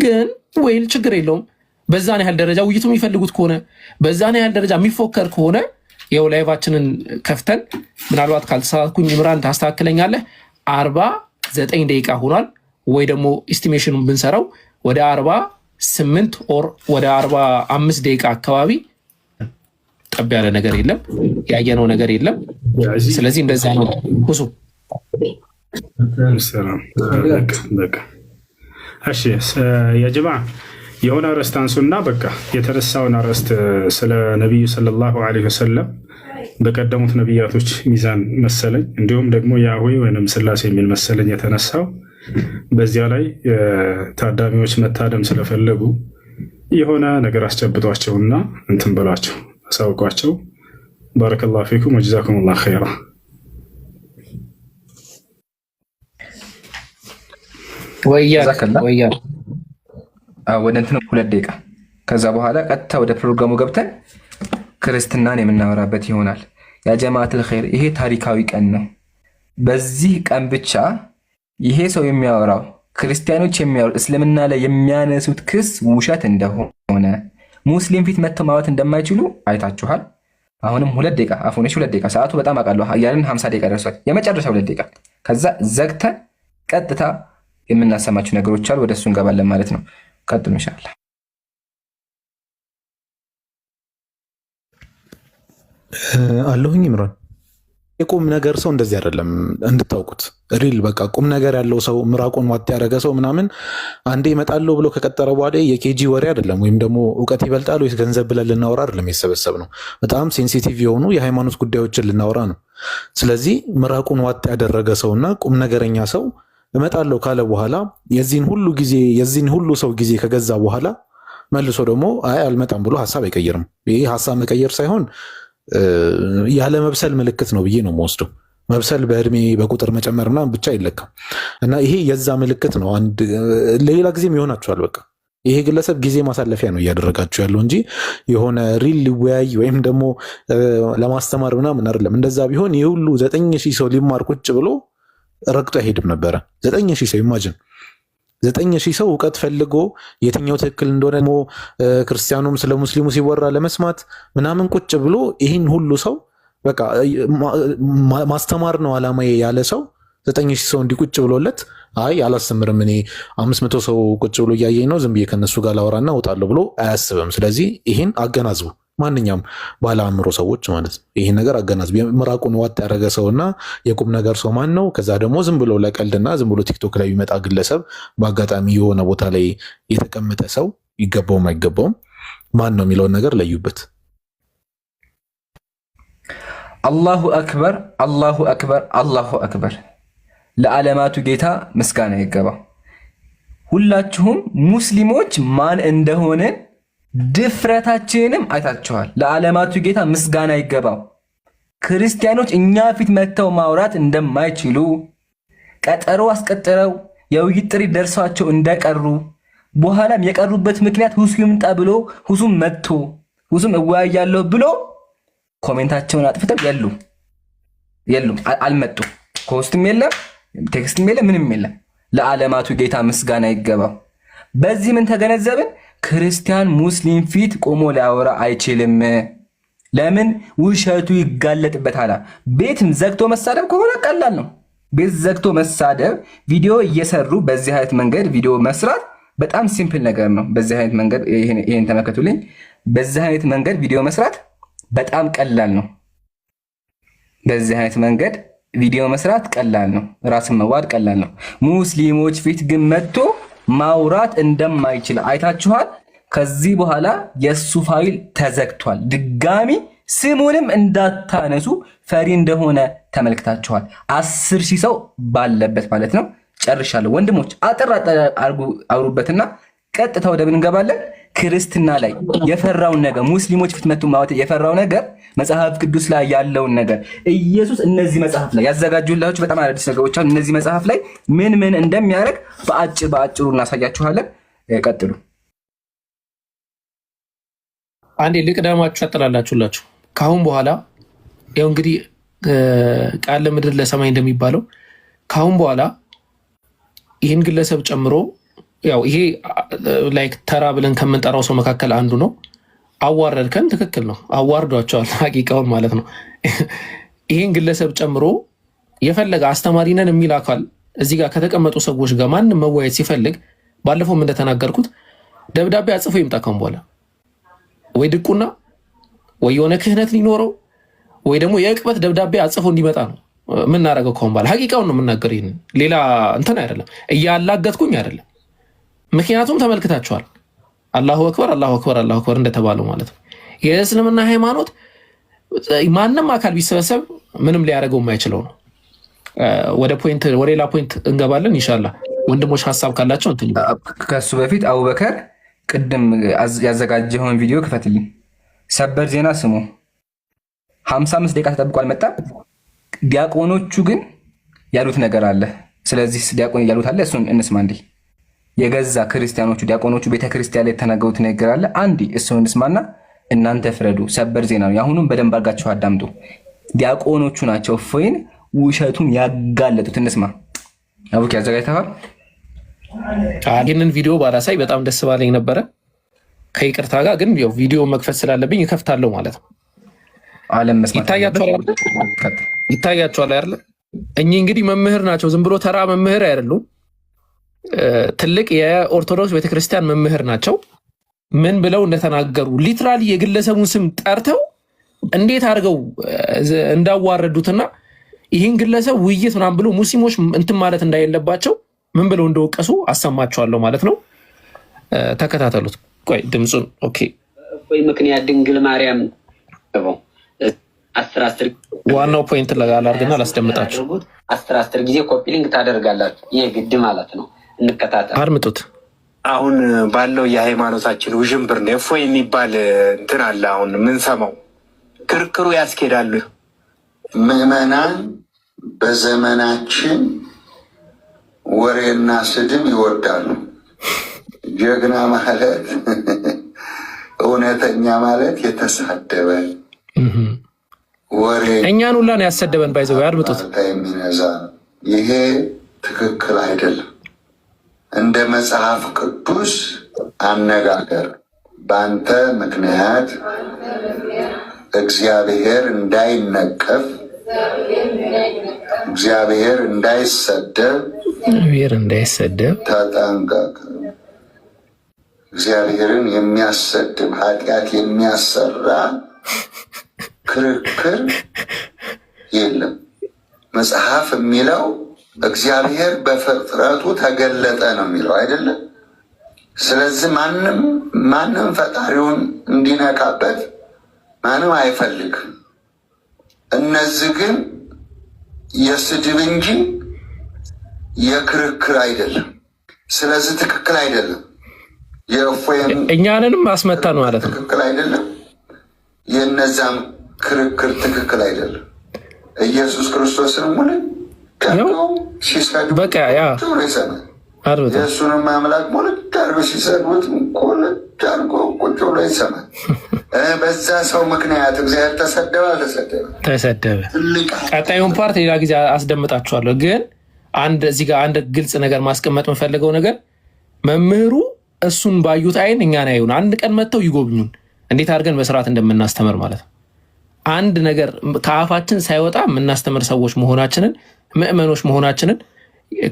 A: ግን ወይል ችግር የለውም። በዛን ያህል ደረጃ ውይይቱ የሚፈልጉት ከሆነ በዛን ያህል ደረጃ የሚፎከር ከሆነ ይኸው ላይቫችንን ከፍተን ምናልባት ካልተሳሳትኩኝ ኢምራን ታስተካክለኛለህ 49 ደቂቃ ሆኗል። ወይ ደግሞ ኢስቲሜሽኑን ብንሰራው ወደ 48 ኦር ወደ 45 ደቂቃ አካባቢ ጠብ ያለ ነገር የለም፣ ያየነው ነገር የለም። ስለዚህ እንደዛ ነው ሁሱ
C: እሺ የጀማ የሆነ አርዕስት አንሱና በቃ የተነሳውን አርዕስት ስለ ነቢዩ ሰለላሁ ዐለይሂ ወሰለም በቀደሙት ነቢያቶች ሚዛን መሰለኝ፣ እንዲሁም ደግሞ ያህዌ ወይም ስላሴ የሚል መሰለኝ የተነሳው። በዚያ ላይ ታዳሚዎች መታደም ስለፈለጉ የሆነ ነገር አስጨብጧቸውና እንትን ብሏቸው አሳውቋቸው። ባረከላሁ ፊኩም ወጀዛኩሙላሁ ኸይራ።
B: ወደ እንትን 2 ደቂቃ ከዛ በኋላ ቀጥታ ወደ ፕሮግራሙ ገብተን ክርስትናን የምናወራበት ይሆናል። ያ ጀማዓተል ኸይር ይሄ ታሪካዊ ቀን ነው። በዚህ ቀን ብቻ ይሄ ሰው የሚያወራው ክርስቲያኖች የሚያወሩት እስልምና ላይ የሚያነሱት ክስ ውሸት እንደሆነ ሙስሊም ፊት መተው ማውራት እንደማይችሉ አይታችኋል። አሁንም 2 ደቂቃ አፉነሽ 2 ደቂቃ ሰዓቱ በጣም አውቃለሁ እያልን 50 ደቂቃ ደርሷል። የመጨረሻ 2 ደቂቃ ከዛ ዘግተን ቀጥታ የምናሰማችሁ ነገሮች አሉ፣ ወደሱ እንገባለን ማለት ነው። ቀጥሉ ኢንሻአላህ።
E: አለሁኝ ኢምራን። የቁም ነገር ሰው እንደዚህ አይደለም እንድታውቁት። ሪል በቃ ቁም ነገር ያለው ሰው ምራቁን ዋጥ ያደረገ ሰው ምናምን አንዴ ይመጣለሁ ብሎ ከቀጠረ በኋላ የኬጂ ወሬ አይደለም፣ ወይም ደግሞ እውቀት ይበልጣል ወይስ ገንዘብ ብለን ልናወራ አይደለም የተሰበሰብ ነው። በጣም ሴንሲቲቭ የሆኑ የሃይማኖት ጉዳዮችን ልናወራ ነው። ስለዚህ ምራቁን ዋጥ ያደረገ ሰውና ቁም ነገረኛ ሰው እመጣለሁ ካለ በኋላ የዚህን ሁሉ ሰው ጊዜ ከገዛ በኋላ መልሶ ደግሞ አይ አልመጣም ብሎ ሀሳብ አይቀይርም። ይህ ሀሳብ መቀየር ሳይሆን ያለ መብሰል ምልክት ነው ብዬ ነው የምወስደው። መብሰል በእድሜ በቁጥር መጨመር ምናምን ብቻ አይለካም እና ይሄ የዛ ምልክት ነው። ሌላ ጊዜም ይሆናችኋል። በቃ ይሄ ግለሰብ ጊዜ ማሳለፊያ ነው እያደረጋችሁ ያለው እንጂ የሆነ ሪል ሊወያይ ወይም ደግሞ ለማስተማር ምናምን አይደለም። እንደዛ ቢሆን ይህ ሁሉ 9,000 ሰው ሊማር ቁጭ ብሎ ረግጦ አይሄድም ነበረ። 9,000 ሰው ኢማጅን 9,000 ሰው እውቀት ፈልጎ የትኛው ትክክል እንደሆነ ደግሞ ክርስቲያኑም ስለ ሙስሊሙ ሲወራ ለመስማት ምናምን ቁጭ ብሎ ይህን ሁሉ ሰው በቃ ማስተማር ነው አላማዬ ያለ ሰው 9,000 ሰው እንዲቁጭ ብሎለት አይ አላስተምርም እኔ 500 ሰው ቁጭ ብሎ እያየኝ ነው ዝም ብዬ ከነሱ ጋር ላወራና እወጣለሁ ብሎ አያስብም። ስለዚህ ይህን አገናዝቡ፣ ማንኛውም ባለ አእምሮ ሰዎች ማለት ነው። ይህን ነገር አገናዝቡ። ምራቁን ዋጥ ያደረገ ሰውና የቁም ነገር ሰው ማን ነው? ከዛ ደግሞ ዝም ብሎ ለቀልድና ዝም ብሎ ቲክቶክ ላይ የሚመጣ ግለሰብ፣ በአጋጣሚ የሆነ ቦታ ላይ የተቀመጠ ሰው ይገባውም አይገባውም ማን ነው የሚለውን ነገር ለዩበት።
B: አላሁ አክበር፣ አላሁ አክበር፣ አላሁ አክበር። ለዓለማቱ ጌታ ምስጋና ይገባው። ሁላችሁም ሙስሊሞች ማን እንደሆነን ድፍረታችንንም አይታችኋል። ለዓለማቱ ጌታ ምስጋና ይገባው። ክርስቲያኖች እኛ ፊት መጥተው ማውራት እንደማይችሉ ቀጠሮ አስቀጥረው የውይይት ጥሪ ደርሷቸው እንደቀሩ በኋላም የቀሩበት ምክንያት ሁሱ ይምጣ ብሎ ሁሱም መጥቶ ሁሱም እወያያለሁ ብሎ ኮሜንታቸውን አጥፍተው የሉም አልመጡም። ኮስትም የለም ቴክስትም የለም ምንም የለም። ለዓለማቱ ጌታ ምስጋና ይገባው። በዚህ ምን ተገነዘብን? ክርስቲያን ሙስሊም ፊት ቆሞ ሊያወራ አይችልም። ለምን? ውሸቱ ይጋለጥበታል። ቤትም ዘግቶ መሳደብ ከሆነ ቀላል ነው። ቤት ዘግቶ መሳደብ፣ ቪዲዮ እየሰሩ በዚህ አይነት መንገድ ቪዲዮ መስራት በጣም ሲምፕል ነገር ነው። በዚህ አይነት መንገድ ይሄን ተመከቱልኝ። በዚህ አይነት መንገድ ቪዲዮ መስራት በጣም ቀላል ነው። በዚህ አይነት መንገድ ቪዲዮ መስራት ቀላል ነው። ራስን መዋድ ቀላል ነው። ሙስሊሞች ፊት ግን መጥቶ ማውራት እንደማይችል አይታችኋል። ከዚህ በኋላ የሱ ፋይል ተዘግቷል። ድጋሚ ስሙንም እንዳታነሱ ፈሪ እንደሆነ ተመልክታችኋል። 10,000 ሰው ባለበት ማለት ነው። ጨርሻለሁ ወንድሞች፣ አጥር አውሩበትና ቀጥታ ወደ ምን እንገባለን? ክርስትና ላይ የፈራውን ነገር ሙስሊሞች ፊት መጥቶ ማውራት የፈራው ነገር መጽሐፍ ቅዱስ ላይ ያለውን ነገር ኢየሱስ እነዚህ መጽሐፍ ላይ ያዘጋጁላችሁ በጣም አዳዲስ ነገሮች አሉ። እነዚህ መጽሐፍ ላይ ምን እንደሚያደርግ በአጭሩ እናሳያችኋለን። ቀጥሉ።
A: አንዴ ልቅደማችሁ ያጠላላችሁላችሁ። ካሁን በኋላ ያው እንግዲህ ቃል ለምድር ለሰማይ እንደሚባለው ካሁን በኋላ ይህን ግለሰብ ጨምሮ ያው ይሄ ላይክ ተራ ብለን ከምንጠራው ሰው መካከል አንዱ ነው። አዋረድከን፣ ትክክል ነው፣ አዋርዷቸዋል፣ ሀቂቃውን ማለት ነው። ይህን ግለሰብ ጨምሮ የፈለገ አስተማሪ ነን የሚል አካል እዚህ ጋር ከተቀመጡ ሰዎች ጋር ማንም መወያየት ሲፈልግ ባለፈውም እንደተናገርኩት ደብዳቤ አጽፎ ይምጣ። ካሁን በኋላ ወይ ድቁና ወይ የሆነ ክህነት ሊኖረው ወይ ደግሞ የእቅበት ደብዳቤ አጽፎ እንዲመጣ ነው የምናደርገው። ካሁን በኋላ ሀቂቃውን ነው የምናገር። ይህንን ሌላ እንትን አይደለም፣ እያላገጥኩኝ አይደለም። ምክንያቱም ተመልክታችኋል። አላሁ አክበር አላሁ አክበር አላሁ አክበር እንደተባለው ማለት ነው። የእስልምና ሃይማኖት ማንም አካል ቢሰበሰብ ምንም ሊያደርገው የማይችለው ነው። ወደ ሌላ ፖይንት እንገባለን ኢንሻአላህ። ወንድሞች ሀሳብ ካላቸው እንትን ይበሉ።
B: ከሱ በፊት አቡበከር ቅድም ያዘጋጀውን ቪዲዮ ክፈትልኝ። ሰበር ዜና ስሙ። 55 ደቂቃ ተጠብቆ አልመጣም። ዲያቆኖቹ ግን ያሉት ነገር አለ። ስለዚህ ዲያቆን ያሉት አለ፣ እሱን እንስማ። እንዴ የገዛ ክርስቲያኖቹ ዲያቆኖቹ ቤተክርስቲያን ላይ የተናገሩት ነገር አለ። አንዴ እሱን እንስማና እናንተ ፍረዱ። ሰበር ዜና ነው። ያሁኑም በደንብ አድርጋችሁ አዳምጡ። ዲያቆኖቹ ናቸው እፎይን ውሸቱን ያጋለጡት። እንስማ። አቡኪ አዘጋጅተዋል?
A: ይህንን ቪዲዮ ባላሳይ በጣም ደስ ባለኝ ነበረ። ከይቅርታ ጋር ግን ያው ቪዲዮ መክፈት ስላለብኝ እከፍታለሁ ማለት ነው።
B: ዓለም መስማት
A: ይታያቸዋል አይደል? እኚህ እንግዲህ መምህር ናቸው። ዝም ብሎ ተራ መምህር አይደሉም። ትልቅ የኦርቶዶክስ ቤተክርስቲያን መምህር ናቸው። ምን ብለው እንደተናገሩ ሊትራሊ የግለሰቡን ስም ጠርተው እንዴት አድርገው እንዳዋረዱትና ይህን ግለሰብ ውይይት ምናምን ብሎ ሙስሊሞች እንትን ማለት እንዳይለባቸው ምን ብለው እንደወቀሱ አሰማቸዋለሁ ማለት ነው። ተከታተሉት። ቆይ ድምፁን ኦኬ።
I: ወይ ምክንያት ድንግል ማርያም
A: ዋናው ፖይንት ለጋላ አድርገና ላስደምጣችሁ።
I: 10 ጊዜ ኮፒ ሊንክ ታደርጋላችሁ። ይሄ ግድ ማለት ነው። እንከታተል፣
A: አድምጡት።
J: አሁን ባለው የሃይማኖታችን ውዥንብር ነው እፎይ የሚባል እንትን አለ። አሁን የምንሰማው ክርክሩ ያስኬዳሉ።
K: ምዕመናን በዘመናችን ወሬና ስድብ ይወዳሉ። ጀግና ማለት እውነተኛ ማለት የተሳደበ ወሬ
A: እኛን ሁላ ነው ያሰደበን። ባይዘው አድምጡት።
K: የሚነዛ ይሄ ትክክል አይደለም። እንደ መጽሐፍ ቅዱስ አነጋገር በአንተ ምክንያት እግዚአብሔር እንዳይነቀፍ፣ እግዚአብሔር እንዳይሰደብ ተጠንቀቅ። እግዚአብሔርን የሚያሰድብ ኃጢአት የሚያሰራ ክርክር የለም። መጽሐፍ የሚለው እግዚአብሔር በፍጥረቱ ተገለጠ ነው የሚለው አይደለም። ስለዚህ ማንም ፈጣሪውን እንዲነካበት ማንም አይፈልግም። እነዚህ ግን የስድብ እንጂ የክርክር አይደለም። ስለዚህ ትክክል አይደለም።
A: እኛንንም አስመታን ማለት ነው።
K: ትክክል አይደለም። የነዛም ክርክር ትክክል አይደለም። ኢየሱስ ክርስቶስን ሙሉ ሲሰድቡ ይሰማል። የእሱንም አምላክ ሙሉ ዳርጎ ሲሰድቡት ዳርጎ ቁጭ ብሎ ይሰማል። በዛ ሰው ምክንያት እግዚአብሔር ተሰደበ
A: ተሰደበ። ቀጣዩን ፓርት ሌላ ጊዜ አስደምጣችኋለሁ። ግን እዚህ ጋር አንድ ግልጽ ነገር ማስቀመጥ የምፈልገው ነገር መምህሩ እሱን ባዩት አይን እኛን አዩን። አንድ ቀን መጥተው ይጎብኙን፣ እንዴት አድርገን በስርዓት እንደምናስተምር ማለት ነው። አንድ ነገር ከአፋችን ሳይወጣ የምናስተምር ሰዎች መሆናችንን ምዕመኖች መሆናችንን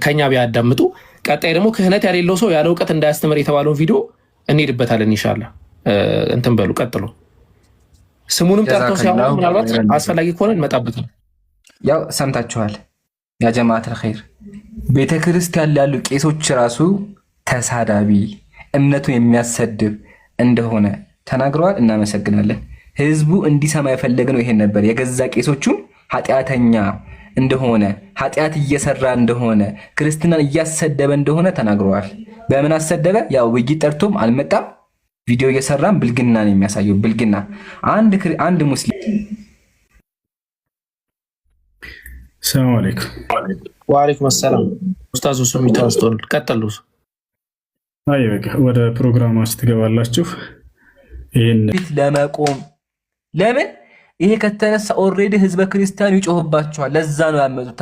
A: ከኛ ቢያዳምጡ። ቀጣይ ደግሞ ክህነት ያሌለው ሰው ያለ እውቀት እንዳያስተምር የተባለውን ቪዲዮ እንሄድበታለን። ኢንሻላህ እንትን በሉ ቀጥሎ። ስሙንም ጠርተው ሲያወሩ ምናልባት አስፈላጊ ከሆነ እንመጣበታል።
B: ያው ሰምታችኋል። ያ ጀማዓተል ኸይር ቤተክርስቲያን ያሉ ቄሶች ራሱ ተሳዳቢ እምነቱን የሚያሰድብ እንደሆነ ተናግረዋል። እናመሰግናለን። ህዝቡ እንዲሰማ የፈለግነው ይሄን ነበር። የገዛ ቄሶቹም ኃጢአተኛ እንደሆነ ኃጢአት እየሰራ እንደሆነ ክርስትናን እያሰደበ እንደሆነ ተናግረዋል። በምን አሰደበ? ያው ውይይት ጠርቶም አልመጣም። ቪዲዮ እየሰራም ብልግና ነው የሚያሳየው። ብልግና አንድ ሙስሊም።
C: ሰላም አለይኩም።
A: ወአለይኩም ሰላም። ኡስታዝ ሱሚ ታስተውል ቀጥሉ።
C: አይ በቃ ወደ ፕሮግራማችሁ ትገባላችሁ። ይሄን
B: ለመቆም ለምን ይሄ ከተነሳ ኦልሬዲ ህዝበ ክርስቲያኑ ይጮህባቸዋል። ለዛ ነው ያመጡት።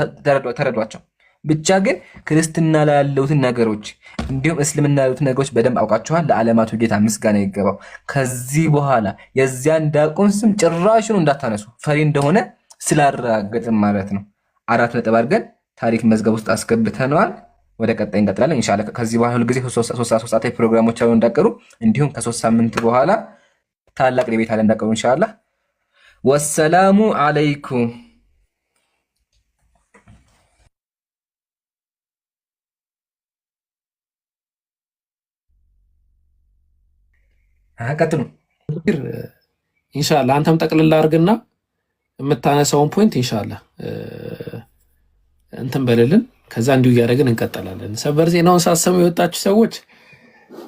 B: ተረዷቸው። ብቻ ግን ክርስትና ላይ ያሉትን ነገሮች እንዲሁም እስልምና ያሉትን ነገሮች በደንብ አውቃቸዋል። ለዓለማቱ ጌታ ምስጋና ይገባው። ከዚህ በኋላ የዚያን ዲያቆን ስም ጭራሹን እንዳታነሱ፣ ፈሪ እንደሆነ ስላረጋገጥን ማለት ነው። 4 ነጥብ አድርገን ታሪክ መዝገብ ውስጥ አስገብተነዋል። ወደ ቀጣይ እንቀጥላለን ኢንሻአላህ። ከዚህ በኋላ ሁልጊዜ 3 ሰዓት ፕሮግራሞች አሉ እንዳቀሩ፣ እንዲሁም ከ3 ሳምንት በኋላ ታላቅ ለቤት አለ እንዳቀሩ ኢንሻአላህ። ወሰላሙ አለይኩም። ቀጥሉ
A: ኢንሻአላህ። አንተም ጠቅልል አድርግና የምታነሳውን ፖይንት ኢንሻአላህ እንትን በልልን። ከዛ እንዲሁ እያደረግን እንቀጥላለን። ሰበር ዜናውን ሳሰሙ የወጣችሁ ሰዎች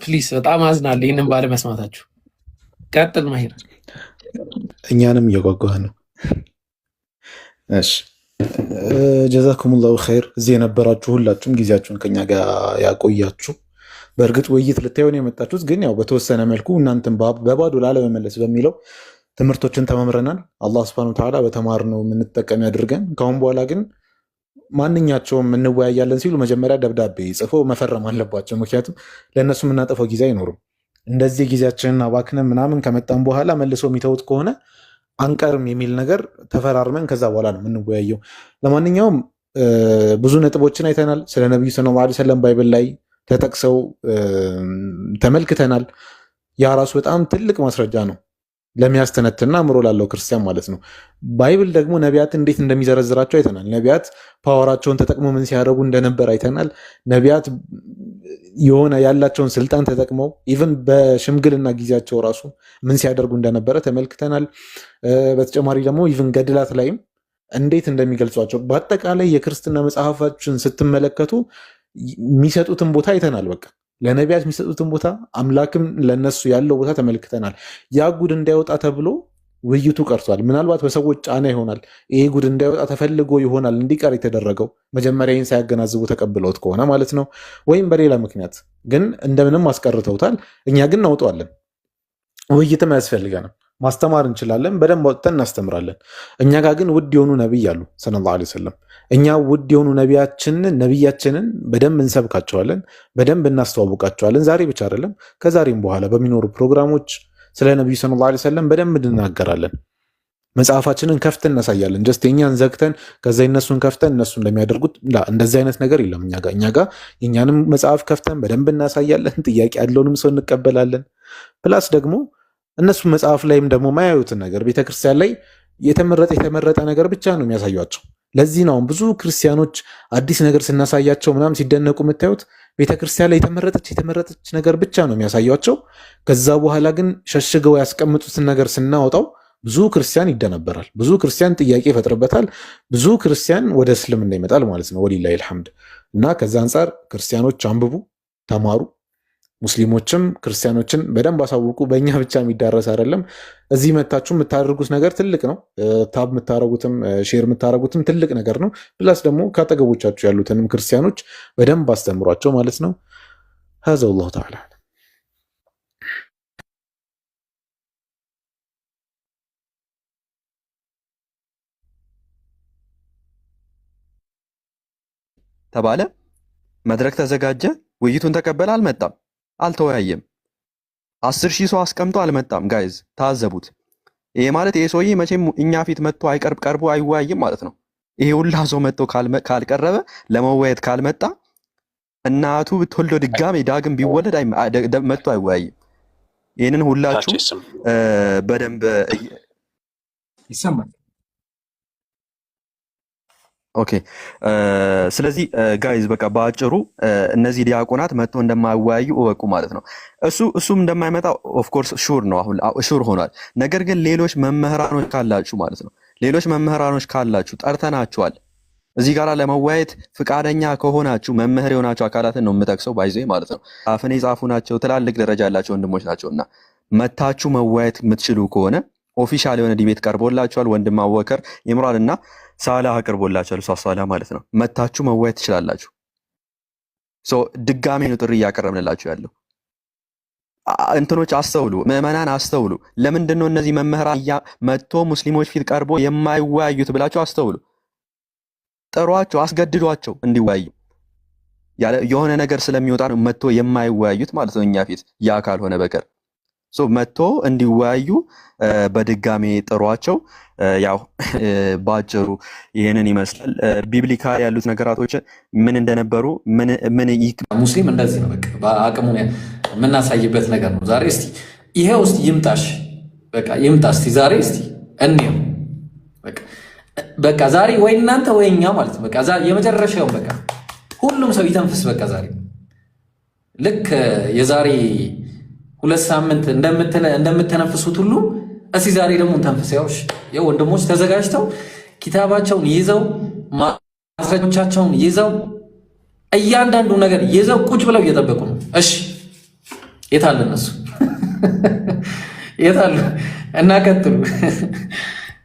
A: ፕሊስ በጣም አዝናለሁ ይህንን ባለመስማታችሁ። ቀጥል ማሂር።
E: እኛንም እየጓጓ ነው። እሺ ጀዛኩሙላሁ ኸይር። እዚህ የነበራችሁ ሁላችሁም ጊዜያችሁን ከኛ ጋር ያቆያችሁ። በእርግጥ ውይይት ልታዩን የመጣችሁት ግን ያው በተወሰነ መልኩ እናንተን በባዶ ላለመመለስ በሚለው ትምህርቶችን ተመምረናል። አላህ ሱብሓነሁ ወተዓላ በተማርነው የምንጠቀም ያድርገን። ከአሁን በኋላ ግን ማንኛቸውም እንወያያለን ሲሉ መጀመሪያ ደብዳቤ ጽፈው መፈረም አለባቸው። ምክንያቱም ለእነሱ የምናጠፈው ጊዜ አይኖርም። እንደዚህ ጊዜያችንን አባክነን ምናምን ከመጣን በኋላ መልሶ የሚተውት ከሆነ አንቀርም የሚል ነገር ተፈራርመን ከዛ በኋላ ነው የምንወያየው። ለማንኛውም ብዙ ነጥቦችን አይተናል። ስለ ነቢዩ ሰለላሁ ዐለይሂ ወሰለም ባይብል ላይ ተጠቅሰው ተመልክተናል። ያ ራሱ በጣም ትልቅ ማስረጃ ነው ለሚያስተነትና አእምሮ ላለው ክርስቲያን ማለት ነው። ባይብል ደግሞ ነቢያት እንዴት እንደሚዘረዝራቸው አይተናል። ነቢያት ፓወራቸውን ተጠቅመው ምን ሲያደርጉ እንደነበር አይተናል። ነቢያት የሆነ ያላቸውን ስልጣን ተጠቅመው ኢቭን በሽምግልና ጊዜያቸው ራሱ ምን ሲያደርጉ እንደነበረ ተመልክተናል። በተጨማሪ ደግሞ ኢቭን ገድላት ላይም እንዴት እንደሚገልጿቸው በአጠቃላይ የክርስትና መጽሐፋችን ስትመለከቱ የሚሰጡትን ቦታ አይተናል። በቃ ለነቢያት የሚሰጡትን ቦታ አምላክም ለነሱ ያለው ቦታ ተመልክተናል። ያ ጉድ እንዳይወጣ ተብሎ ውይይቱ ቀርቷል። ምናልባት በሰዎች ጫና ይሆናል ይሄ ጉድ እንዳይወጣ ተፈልጎ ይሆናል እንዲቀር የተደረገው መጀመሪያ ይህን ሳያገናዝቡ ተቀብለውት ከሆነ ማለት ነው፣ ወይም በሌላ ምክንያት ግን እንደምንም አስቀርተውታል። እኛ ግን እናውጠዋለን። ውይይትም አያስፈልገንም። ማስተማር እንችላለን። በደንብ ወጥተን እናስተምራለን። እኛ ጋር ግን ውድ የሆኑ ነቢይ አሉ ሰለላሁ ዐለይሂ ወሰለም። እኛ ውድ የሆኑ ነቢያችንን በደንብ እንሰብካቸዋለን፣ በደንብ እናስተዋውቃቸዋለን። ዛሬ ብቻ አይደለም ከዛሬም በኋላ በሚኖሩ ፕሮግራሞች ስለ ነቢዩ ሰለላሁ ዐለይሂ ወሰለም በደንብ እንናገራለን። መጽሐፋችንን ከፍተን እናሳያለን። ጀስት የኛን ዘግተን ከዛ እነሱን ከፍተን እነሱ እንደሚያደርጉት እንደዚህ አይነት ነገር የለም። እኛ ጋር የኛንም መጽሐፍ ከፍተን በደንብ እናሳያለን። ጥያቄ ያለውንም ሰው እንቀበላለን። ፕላስ ደግሞ እነሱ መጽሐፍ ላይም ደግሞ ማያዩትን ነገር ቤተክርስቲያን ላይ የተመረጠ ነገር ብቻ ነው የሚያሳዩቸው። ለዚህ ነው ብዙ ክርስቲያኖች አዲስ ነገር ስናሳያቸው ምናምን ሲደነቁ የምታዩት። ቤተክርስቲያን ላይ የተመረጠች ነገር ብቻ ነው የሚያሳዩቸው። ከዛ በኋላ ግን ሸሽገው ያስቀምጡትን ነገር ስናወጣው ብዙ ክርስቲያን ይደነበራል፣ ብዙ ክርስቲያን ጥያቄ ይፈጥርበታል፣ ብዙ ክርስቲያን ወደ እስልምና ይመጣል ማለት ነው። ወሊላሂ አልሐምድ። እና ከዛ አንጻር ክርስቲያኖች አንብቡ፣ ተማሩ። ሙስሊሞችም ክርስቲያኖችን በደንብ አሳውቁ። በእኛ ብቻ የሚዳረስ አይደለም። እዚህ መታችሁ የምታደርጉት ነገር ትልቅ ነው። ታብ የምታደርጉትም ሼር የምታደርጉትም ትልቅ ነገር ነው። ፕላስ ደግሞ ከአጠገቦቻችሁ ያሉትንም ክርስቲያኖች በደንብ አስተምሯቸው ማለት ነው። ሀዛ ወላሁ ተዓላ
F: ተባለ። መድረክ ተዘጋጀ። ውይይቱን ተቀበለ። አልመጣም፣ አልተወያየም። 10,000 ሰው አስቀምጦ አልመጣም። ጋይዝ ታዘቡት። ይሄ ማለት ይሄ ሰውዬ መቼም እኛ ፊት መጥቶ ቀርቦ አይወያይም ማለት ነው። ይሄ ሁላ ሰው መጥቶ ካልቀረበ ለመወያየት ካልመጣ እናቱ ብትወልዶ ድጋሜ ዳግም ቢወለድ መጥቶ አይወያይም። ይህንን ሁላችሁ በደንብ
B: ይሰማል።
F: ኦኬ። ስለዚህ ጋይዝ በቃ በአጭሩ እነዚህ ዲያቆናት መጥቶ እንደማይወያዩ እወቁ ማለት ነው። እሱም እንደማይመጣ ኦፍኮርስ ሹር ነው፣ አሁን ሹር ሆኗል። ነገር ግን ሌሎች መምህራኖች ካላችሁ ማለት ነው፣ ሌሎች መምህራኖች ካላችሁ ጠርተናችኋል። እዚህ ጋር ለመወያየት ፍቃደኛ ከሆናችሁ መምህር የሆናችሁ አካላትን ነው የምጠቅሰው፣ ባይዘ ማለት ነው። አፍን የጻፉ ናቸው፣ ትላልቅ ደረጃ ያላቸው ወንድሞች ናቸውና መታችሁ መወያየት የምትችሉ ከሆነ ኦፊሻል የሆነ ዲቤት ቀርቦላችኋል። ወንድም አወከር ይምራን እና ሳላህ አቅርቦላችኋል፣ ሳላህ ማለት ነው። መታችሁ መወያየት ትችላላችሁ። ድጋሜ ነው ጥሪ እያቀረብንላችሁ ያለው። እንትኖች አስተውሉ፣ ምዕመናን አስተውሉ። ለምንድን ነው እነዚህ መምህራን መጥቶ ሙስሊሞች ፊት ቀርቦ የማይወያዩት ብላችሁ አስተውሉ። ጥሯቸው፣ አስገድዷቸው እንዲወያዩ። የሆነ ነገር ስለሚወጣ ነው መጥቶ የማይወያዩት ማለት ነው እኛ ፊት፣ ያ ካልሆነ በቀር መጥቶ እንዲወያዩ በድጋሜ ጥሯቸው። ያው ባጭሩ ይህንን ይመስላል። ቢብሊካል ያሉት ነገራቶች ምን እንደነበሩ ምን
D: ሙስሊም እንደዚህ ነው። በቃ በአቅሙን የምናሳይበት ነገር ነው። ዛሬ እስቲ ይሄው እስቲ ይምጣሽ፣ በቃ ይምጣ እስቲ ዛሬ እስቲ እንየው። በቃ ዛሬ ወይ እናንተ ወይ እኛ ማለት ነው። በቃ የመጨረሻው በቃ ሁሉም ሰው ይተንፍስ። በቃ ዛሬ ልክ የዛሬ 2 ሳምንት እንደምትተነፍሱት ሁሉ እስቲ ዛሬ ደግሞ እንተንፍስ። ያው ወንድሞች ተዘጋጅተው ኪታባቸውን ይዘው ማስረጃዎቻቸውን ይዘው እያንዳንዱ ነገር ይዘው ቁጭ ብለው እየጠበቁ ነው። እሺ የት አለ እነሱ? የት አለ? እና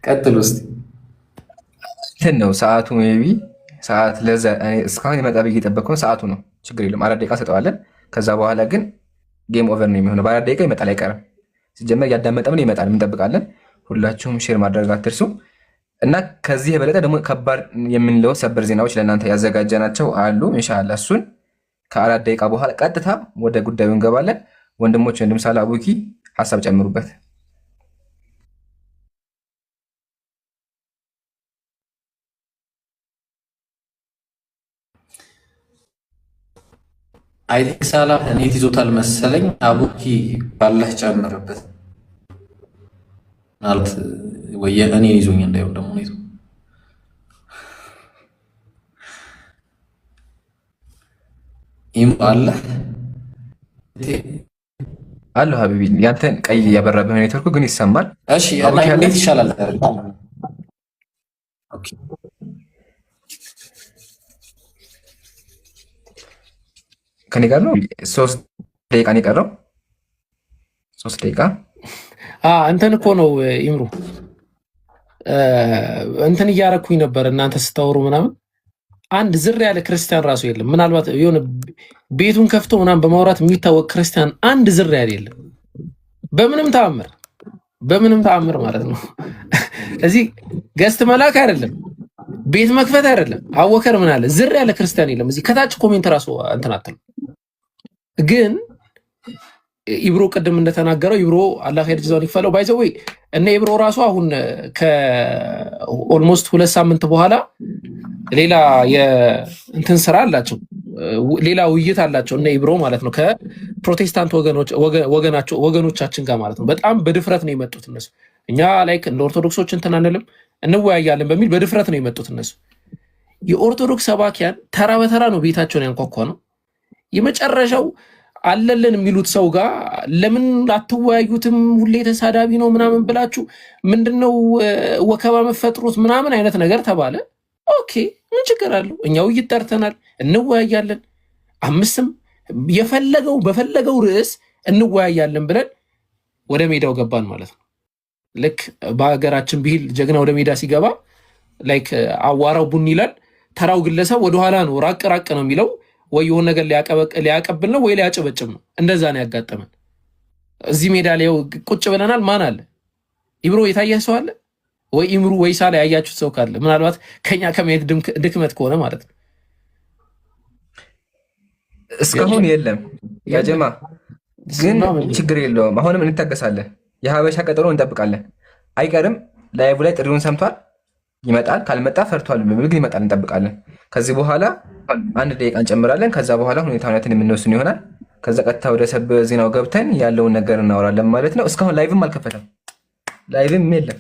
D: ቀጥሉ እስኪ።
B: እንትን ነው ሰዓቱ ሜይ ቢ ሰዓት ለዛ እስካሁን የመጣ ብዬ እየጠበቅኩ ነው። ሰዓቱ ነው ችግር የለም 4 ደቂቃ ሰጠዋለን። ከዛ በኋላ ግን ጌም ኦቨር ነው የሚሆነው። በ4 ደቂቃ ይመጣል አይቀርም። ሲጀመር እያዳመጠምን ይመጣል። እንጠብቃለን። ሁላችሁም ሼር ማድረግ አትርሱ። እና ከዚህ የበለጠ ደግሞ ከባድ የምንለው ሰበር ዜናዎች ለእናንተ ያዘጋጀናቸው አሉ። ኢንሻላህ እሱን ከ4 ደቂቃ በኋላ ቀጥታ ወደ ጉዳዩ እንገባለን። ወንድሞች ወንድም ሳላ አቡኪ ሀሳብ ጨምሩበት።
D: አይ ቲንክ ሳላ ኔት ይዞታል መሰለኝ። አቡኪ ባላህ ጨምርበት ማለት ወይ እኔ ይዞኝ እንዳይሆን ደግሞ ኔቱ አለ
B: አሎ ሀቢቢ ያንተን ቀይ ያበራብህ ኔትወርኩ ግን ይሰማል።
D: እሺ እና እንዴት ይሻላል? ኦኬ
B: ከኔ ጋር ነው 3 ደቂቃ ነው የቀረው። 3 ደቂቃ
A: እንትን እኮ ነው ይምሩ እንትን እያረኩኝ ነበር እናንተ ስታወሩ ምናምን አንድ ዝር ያለ ክርስቲያን ራሱ የለም። ምናልባት የሆነ ቤቱን ከፍቶ ምናምን በማውራት የሚታወቅ ክርስቲያን አንድ ዝር ያለ የለም። በምንም ተአምር ማለት ነው። እዚህ ገስት መላክ አይደለም ቤት መክፈት አይደለም አወከር ምን አለ ዝር ያለ ክርስቲያን የለም። እዚህ ከታች ኮሜንት ራሱ እንትን አትሉ። ግን ኢብሮ ቅድም እንደተናገረው ኢብሮ አላህ ኸይር ጀዛውን ይክፈለው። ባይዘው እነ ኢብሮ ራሱ አሁን ከኦልሞስት 2 ሳምንት በኋላ ሌላ የእንትን ስራ አላቸው፣ ሌላ ውይይት አላቸው እነ ኢብሮ ማለት ነው ከፕሮቴስታንት ወገኖቻችን ጋር ማለት ነው። በጣም በድፍረት ነው የመጡት እነሱ። እኛ ላይክ እንደ ኦርቶዶክሶች እንትን አንልም እንወያያለን በሚል በድፍረት ነው የመጡት እነሱ። የኦርቶዶክስ ሰባኪያን ተራ በተራ ነው ቤታቸውን ያንኳኳ ነው። የመጨረሻው አለልን የሚሉት ሰው ጋር ለምን አትወያዩትም? ሁሌ ተሳዳቢ ነው ምናምን ብላችሁ ምንድነው ወከባ መፈጥሩት ምናምን አይነት ነገር ተባለ። ኦኬ ምን ችግር አለው? እኛ ውይይት ጠርተናል፣ እንወያያለን። 5ም በፈለገው ርዕስ እንወያያለን ብለን ወደ ሜዳው ገባን ማለት ነው። ልክ በሀገራችን ብሂል ጀግና ወደ ሜዳ ሲገባ ላይክ አዋራው ቡን ይላል። ተራው ግለሰብ ወደኋላ ነው ራቅ ነው የሚለው። ወይ የሆነ ነገር ሊያቀብል ነው ወይ ሊያጨበጭብ ነው። እንደዛ ነው ያጋጠመን። እዚህ ሜዳ ላይ ቁጭ ብለናል። ማን አለ? ኢብሮ የታየህ ሰው አለ ወይ? ኢምሩ ወይ ሳላ ያያችሁት ሰው ካለ ምናልባት ከኛ ከመሄድ ድክመት ከሆነ ማለት ነው።
B: እስካሁን የለም ያጀማ፣ ግን ችግር የለውም። አሁንም እንታገሳለን። የሀበሻ ቀጠሮ እንጠብቃለን። አይቀርም። ላይቭ ላይ ጥሪውን ሰምቷል፣ ይመጣል። ካልመጣ ፈርቷል በሚል ግን ይመጣል። እንጠብቃለን። ከዚህ በኋላ 1 ደቂቃ እንጨምራለን። ከዛ በኋላ ሁኔታውን የምንወስን ይሆናል። ከዛ ቀጥታ ወደ ሰበር ዜናው ገብተን ያለውን ነገር እናወራለን ማለት ነው። እስካሁን ላይቭም አልከፈተም፣ ላይቭም የለም።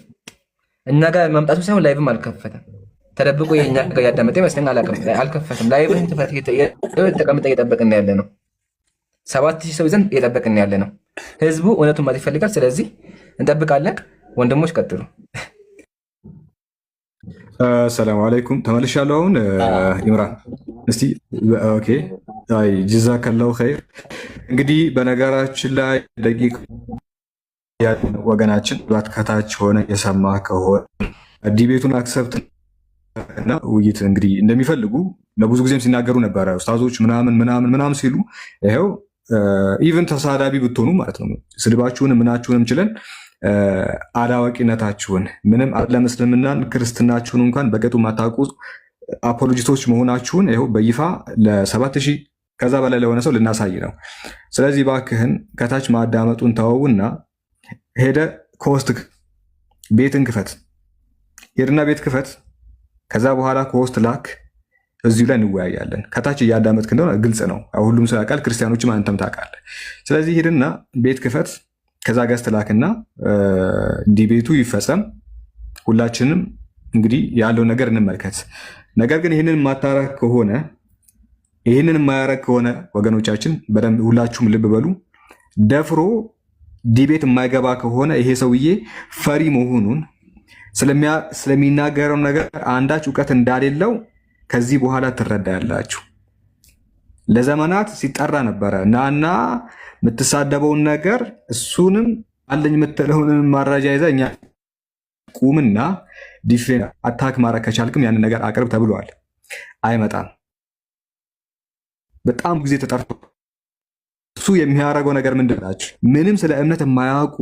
B: እኛ ጋር መምጣቱ ሳይሆን ላይቭም አልከፈተም። ተደብቆ የኛ ጋር ያዳመጠ ይመስለኛል። አልከፈተም። ላይቭን ተቀምጠ እየጠበቅን ያለ ነው። 7000 ሰው ይዘን እየጠበቅን ያለ ነው። ህዝቡ እውነቱን ማለት ይፈልጋል። ስለዚህ እንጠብቃለን። ወንድሞች ቀጥሉ።
H: ሰላም አለይኩም ተመልሻለሁ። አሁን ኢምራን እስቲ ኦኬ አይ ጀዛከላሁ ኸይር። እንግዲህ በነገራችን ላይ ደቂቅ ወገናችን ባት ከታች ሆነ የሰማ ከሆነ ዲቤቱን አክሰፕት እና ውይይት እንግዲህ እንደሚፈልጉ ለብዙ ጊዜም ሲናገሩ ነበረ። ኡስታዞች ምናምን ሲሉ ይኸው ኢቭን ተሳዳቢ ብትሆኑ ማለት ነው ስድባችሁንም ምናችሁንም ችለን አላዋቂነታችሁን ምንም አይደለም እስልምናን ክርስትናችሁን እንኳን በቅጡ ማታውቁ አፖሎጂስቶች መሆናችሁን ይኸው በይፋ ለ7000 ከዛ በላይ ለሆነ ሰው ልናሳይ ነው። ስለዚህ እባክህን ከታች ማዳመጡን ተወውና ሄደ ከውስጥ ቤትን ክፈት፣ ሄድና ቤት ክፈት። ከዛ በኋላ ከውስጥ ላክ፣ እዚሁ ላይ እንወያያለን። ከታች እያዳመጥክ እንደሆነ ግልጽ ነው፣ ሁሉም ሰው ያውቃል፣ ክርስቲያኖችም አንተም ታውቃለህ። ስለዚህ ሄድና ቤት ክፈት፣ ከዛ ገዝት ላክና ዲቤቱ ይፈጸም። ሁላችንም እንግዲህ ያለውን ነገር እንመልከት። ነገር ግን ይህንን የማያረግ ከሆነ ወገኖቻችን በደንብ ሁላችሁም ልብ በሉ። ደፍሮ ዲቤት የማይገባ ከሆነ ይሄ ሰውዬ ፈሪ መሆኑን ስለሚናገረው ነገር አንዳች እውቀት እንዳሌለው ከዚህ በኋላ ትረዳላችሁ። ለዘመናት ሲጠራ ነበረ። ናና የምትሳደበውን ነገር እሱንም አለኝ የምትለውንም ማረጃ ይዘህ እኛ ቁምና ዲፌን አታክ ማድረግ ከቻልክም ያንን ነገር አቅርብ ተብሏል። አይመጣም። በጣም ጊዜ ተጠርቶ እሱ የሚያደርገው ነገር ምንድን ናቸው? ምንም ስለ እምነት የማያውቁ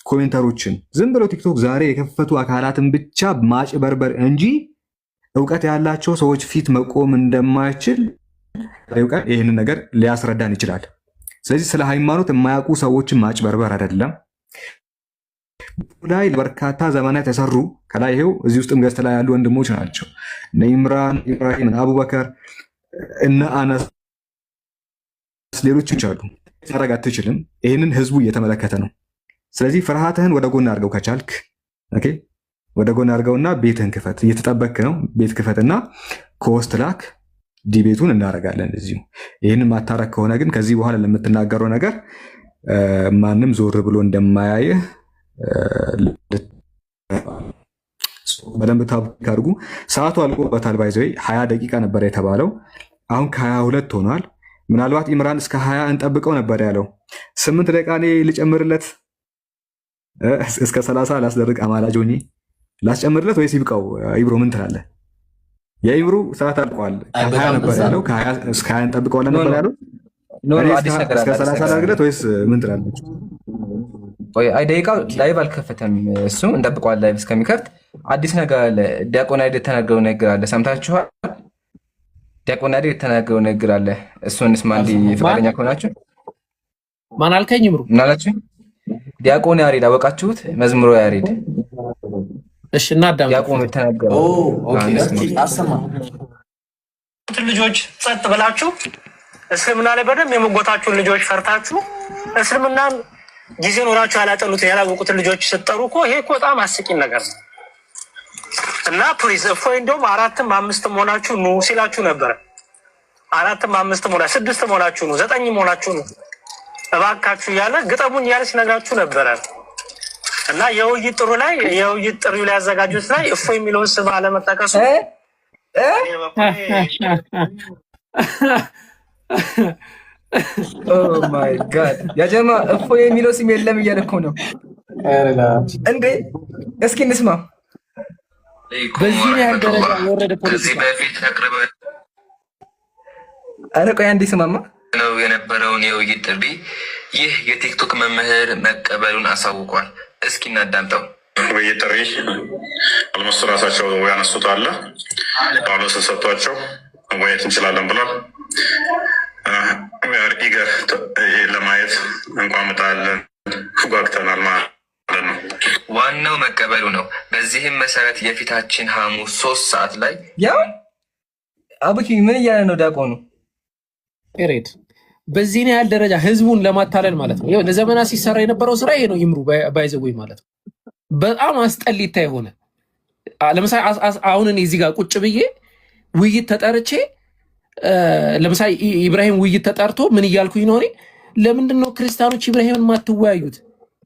H: ኮሜንተሮችን ዝም ብለው ቲክቶክ ዛሬ የከፈቱ አካላትን ብቻ ማጭበርበር እንጂ እውቀት ያላቸው ሰዎች ፊት መቆም እንደማይችል ቀን ይህንን ነገር ሊያስረዳን ይችላል። ስለዚህ ስለ ሃይማኖት የማያውቁ ሰዎችን ማጭበርበር አይደለም። ላይ በርካታ ዘመናት የሰሩ ከላይ ይሄው እዚህ ውስጥም ገዝተ ላይ ያሉ ወንድሞች ናቸው። እነ ኢምራን፣ ኢብራሂም፣ አቡበከር፣ እነ አነስ ሌሎች አሉ። ማድረግ አትችልም። ይህንን ህዝቡ እየተመለከተ ነው። ስለዚህ ፍርሃትህን ወደ ጎን አድርገው ከቻልክ ወደ ጎን አድርገውና ቤትህን ክፈት። እየተጠበክ ነው። ቤት ክፈትና ከውስጥ ላክ። ዲቤቱን እናደርጋለን እዚሁ። ይህንን ማታረግ ከሆነ ግን ከዚህ በኋላ ለምትናገረው ነገር ማንም ዞር ብሎ እንደማያየህ በደንብ ታብክ አድርጉ። ሰዓቱ አልቆበታል። ባይዘይ 20 ደቂቃ ነበር የተባለው፣ አሁን ከ22 ሆኗል። ምናልባት ኢምራን እስከ 20 እንጠብቀው ነበር ያለው። 8 ደቂቃ እኔ ልጨምርለት፣ እስከ 30 ላስደርግ። አማላጅ ሆኜ ላስጨምርለት ወይስ ይብቃው? ኢብሮ ምን ትላለህ? የኢብሮ ሰዓት አልቋል። ከ20 ነበር ያለው፣ እስከ 20 እንጠብቀዋለን ነበር ያለው። እስከ 30 ላድርግለት ወይስ ምን ትላለች?
B: አይ ደቂቃው ላይቭ አልከፈተም። እሱ እንጠብቀዋለን። ላይቭ እስከሚከፍት አዲስ ነገር አለ። ዲያቆን አይደል የተናገረው ነገር አለ። ሰምታችኋል? ዲያቆን አይደል የተናገረው ነገር አለ። እሱን እንስማ። ፈቃደኛ ከሆናችሁ
A: ማን አልከኝ? ምሩ
B: ምን አላችሁ? ዲያቆን ያሬድ አወቃችሁት? መዝሙሩ ያሬድ።
A: እሺ እና አዳም
B: ዲያቆን የተናገረው
L: ልጆች ጸጥ ብላችሁ እስልምና ላይ በደንብ የመጎታችሁን ልጆች ፈርታችሁ እስልምናን ጊዜ ኖራችሁ ያላጠኑትን ያላወቁትን ልጆች ስትጠሩ እኮ ይሄ እኮ በጣም አስቂኝ ነገር ነው። እና ፕሊዝ እፎይ እንደውም 4ም 5ም ሆናችሁ ኑ ሲላችሁ ነበረ። 4ም 5ም ሆና 6ም ሆናችሁ ኑ 9ም ሆናችሁ ኑ እባካችሁ እያለ ግጠሙኝ እያለ ሲነግራችሁ ነበረ። እና የውይይት ጥሪው ላይ ያዘጋጁት ላይ እፎይ የሚለውን ስም አለመጠቀሱ
B: ማይ ጋድ ያጀማ እፎይ የሚለው ስም የለም እያለ እኮ ነው እንዴ። እስኪ እንስማ።
A: በዚህ ያህል ደረጃ የወረደ ፖለቲካ
B: ኧረ ቆይ አንዴ ስማማ
M: ነው የነበረውን የውይይት ጥሪ ይህ የቲክቶክ መምህር መቀበሉን አሳውቋል። እስኪ እናዳምጠው።
C: ውይይት ጥሪ አልሞስት ራሳቸው ያነሱት አለ ጳውሎስን ሰጥቷቸው መወያየት እንችላለን ብሏል። ኢገር ለማየት እንቋምጣለን፣ ፉጋግተናል ማለት ነው።
M: ዋናው መቀበሉ ነው። በዚህም መሰረት የፊታችን ሐሙስ 3 ሰዓት ላይ
B: ያው አቡኪ ምን እያለ ነው ዲያቆኑ?
A: ሬድ በዚህ ያህል ደረጃ ህዝቡን ለማታለል ማለት ነው። ለዘመናት ሲሰራ የነበረው ስራ ይሄ ነው። ይምሩ ባይዘወይ ማለት ነው። በጣም አስጠሊታ የሆነ ለምሳሌ አሁን እኔ እዚህ ጋር ቁጭ ብዬ ውይይት ተጠርቼ ለምሳሌ ኢብራሂም ውይይት ተጠርቶ ምን እያልኩኝ ነው? ለምንድን ነው ክርስቲያኖች ኢብራሂምን ማትወያዩት?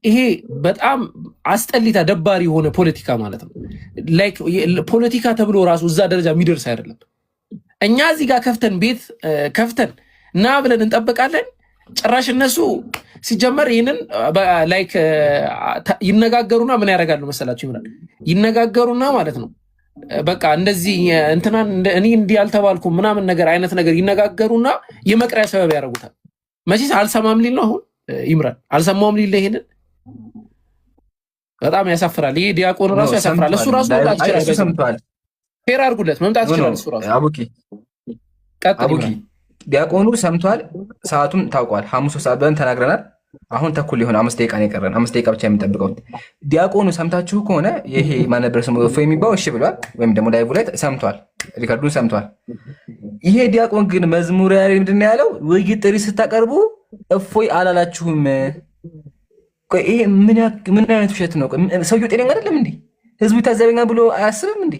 A: ይሄ በጣም አስጠሊታ ደባሪ የሆነ ፖለቲካ ማለት ነው። ላይክ ፖለቲካ ተብሎ ራሱ እዛ ደረጃ የሚደርስ አይደለም። እኛ እዚህ ጋር ከፍተን ቤት ከፍተን እና ብለን እንጠብቃለን። ጭራሽ እነሱ ሲጀመር ይህንን ላይክ ይነጋገሩና ምን ያደርጋሉ መሰላችሁ? ይሆናል ይነጋገሩና ማለት ነው በቃ እንደዚህ እንትናን እኔ እንዲህ አልተባልኩም ምናምን ነገር አይነት ነገር ይነጋገሩና የመቅሪያ ሰበብ ያደርጉታል። መቼስ አልሰማም ሊል ነው አሁን ይምራል አልሰማውም ሊል ይሄንን በጣም ያሳፍራል። ይሄ ዲያቆን ራሱ ያሳፍራል። እሱ ራሱ መምጣት ይችላል።
B: ሰምቷል።
A: ፌር አድርጉለት መምጣት ይችላል። እሱ ራሱ
B: አቡኪ ዲያቆኑ ሰምቷል። ሰዓቱን ታውቋል። ሐሙስ ሰዓት ብለን ተናግረናል። አሁን ተኩል ሊሆን 5 ደቂቃ ነው የቀረን። 5 ደቂቃ ብቻ የምንጠብቀው ዲያቆኑ ሰምታችሁ ከሆነ ይሄ ማን ነበር ስሙ እፎይ የሚባለው እሺ ብሏል፣ ወይም ደግሞ ላይቭ ላይ ሰምቷል፣ ሪካርዱን ሰምቷል። ይሄ ዲያቆን ግን መዝሙር ያሬድ ምንድን ነው ያለው? ውይይት ጥሪ ስታቀርቡ እፎይ አላላችሁም። ቆይ ይሄ ምን አይነት ውሸት ነው? ሰውየው ጤነኛ አይደለም እንዴ? ህዝቡ ይታዘበኛል ብሎ አያስብም እንዴ?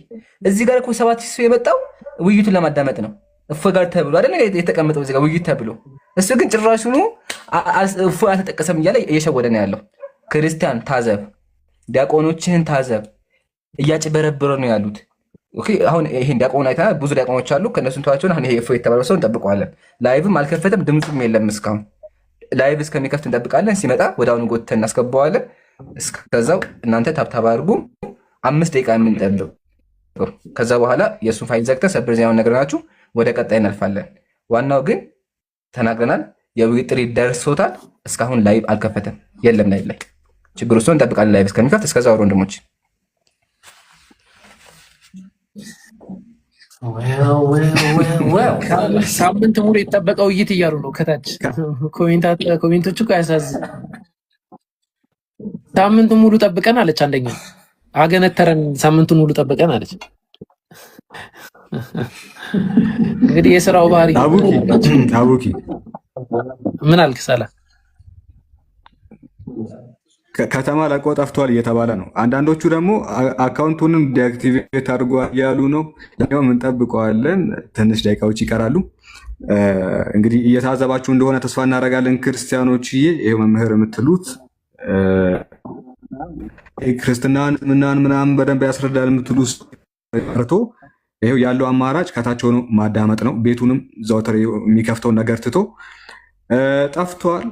B: እዚህ ጋር እኮ 7000 ሰው የመጣው ውይይቱን ለማዳመጥ ነው። እፎይ ጋር ተብሎ አይደል የተቀመጠው እዚህ ጋር ውይይት ተብሎ። እሱ ግን ጭራሹኑ እፎይ አልተጠቀሰም እያለ እየሸወደ ነው ያለው። ክርስቲያን ታዘብ፣ ዲያቆኖችህን ታዘብ፣ እያጭበረበረ ነው ያሉት። ኦኬ አሁን ይሄን ዲያቆን አይተናል። ብዙ ዲያቆኖች አሉ። ከነሱን ተዋቸውን አሁን ይሄ እፎይ የተባለው ሰው እንጠብቀዋለን። ላይቭም አልከፈተም፣ ድምፁም የለም እስካሁን። ላይቭ እስከሚከፍት እንጠብቃለን። ሲመጣ ወደ አሁኑ ጎትተን እናስገባዋለን። እስከዛው እናንተ ታብታብ አድርጉ። 5 ደቂቃ የምንጠብቅ። ከዛ በኋላ የእሱን ፋይል ዘግተን ሰበር ዜናውን ነግረናችሁ ወደ ቀጣይ እናልፋለን። ዋናው ግን ተናግረናል። የውይይት ጥሪ ደርሶታል። እስካሁን ላይቭ አልከፈተም፣ የለም ላይቭ ላይ ችግር ውስጥ እንጠብቃለን። ላይቭ እስከሚከፍት እስከዛ ወር ወንድሞች
A: ሳምንት ሙሉ የጠበቀው ውይይት እያሉ ነው ከታች ኮሜንቶቹ እኮ ያሳዝን። ሳምንቱ ሙሉ ጠብቀን አለች አንደኛ አገነተረን። ሳምንቱን ሙሉ ጠብቀን አለች። እንግዲህ የስራው ባህሪ።
H: አቡኪ
A: ምን አልክ? ሰላ
H: ከተማ ለቆ ጠፍቷል እየተባለ ነው። አንዳንዶቹ ደግሞ አካውንቱንም ዲአክቲቬት አድርጎ ያሉ ነው። ለኛውም እንጠብቀዋለን። ትንሽ ደቂቃዎች ይቀራሉ። እንግዲህ እየታዘባችሁ እንደሆነ ተስፋ እናደርጋለን። ክርስቲያኖችዬ፣ ይሄው መምህር የምትሉት ክርስትናን ምናምን በደንብ ያስረዳል የምትሉት ርቶ ይሄው ያለው አማራጭ ከታች ሆኖ ማዳመጥ ነው። ቤቱንም ዘወትር የሚከፍተውን ነገር ትቶ ጠፍቷል።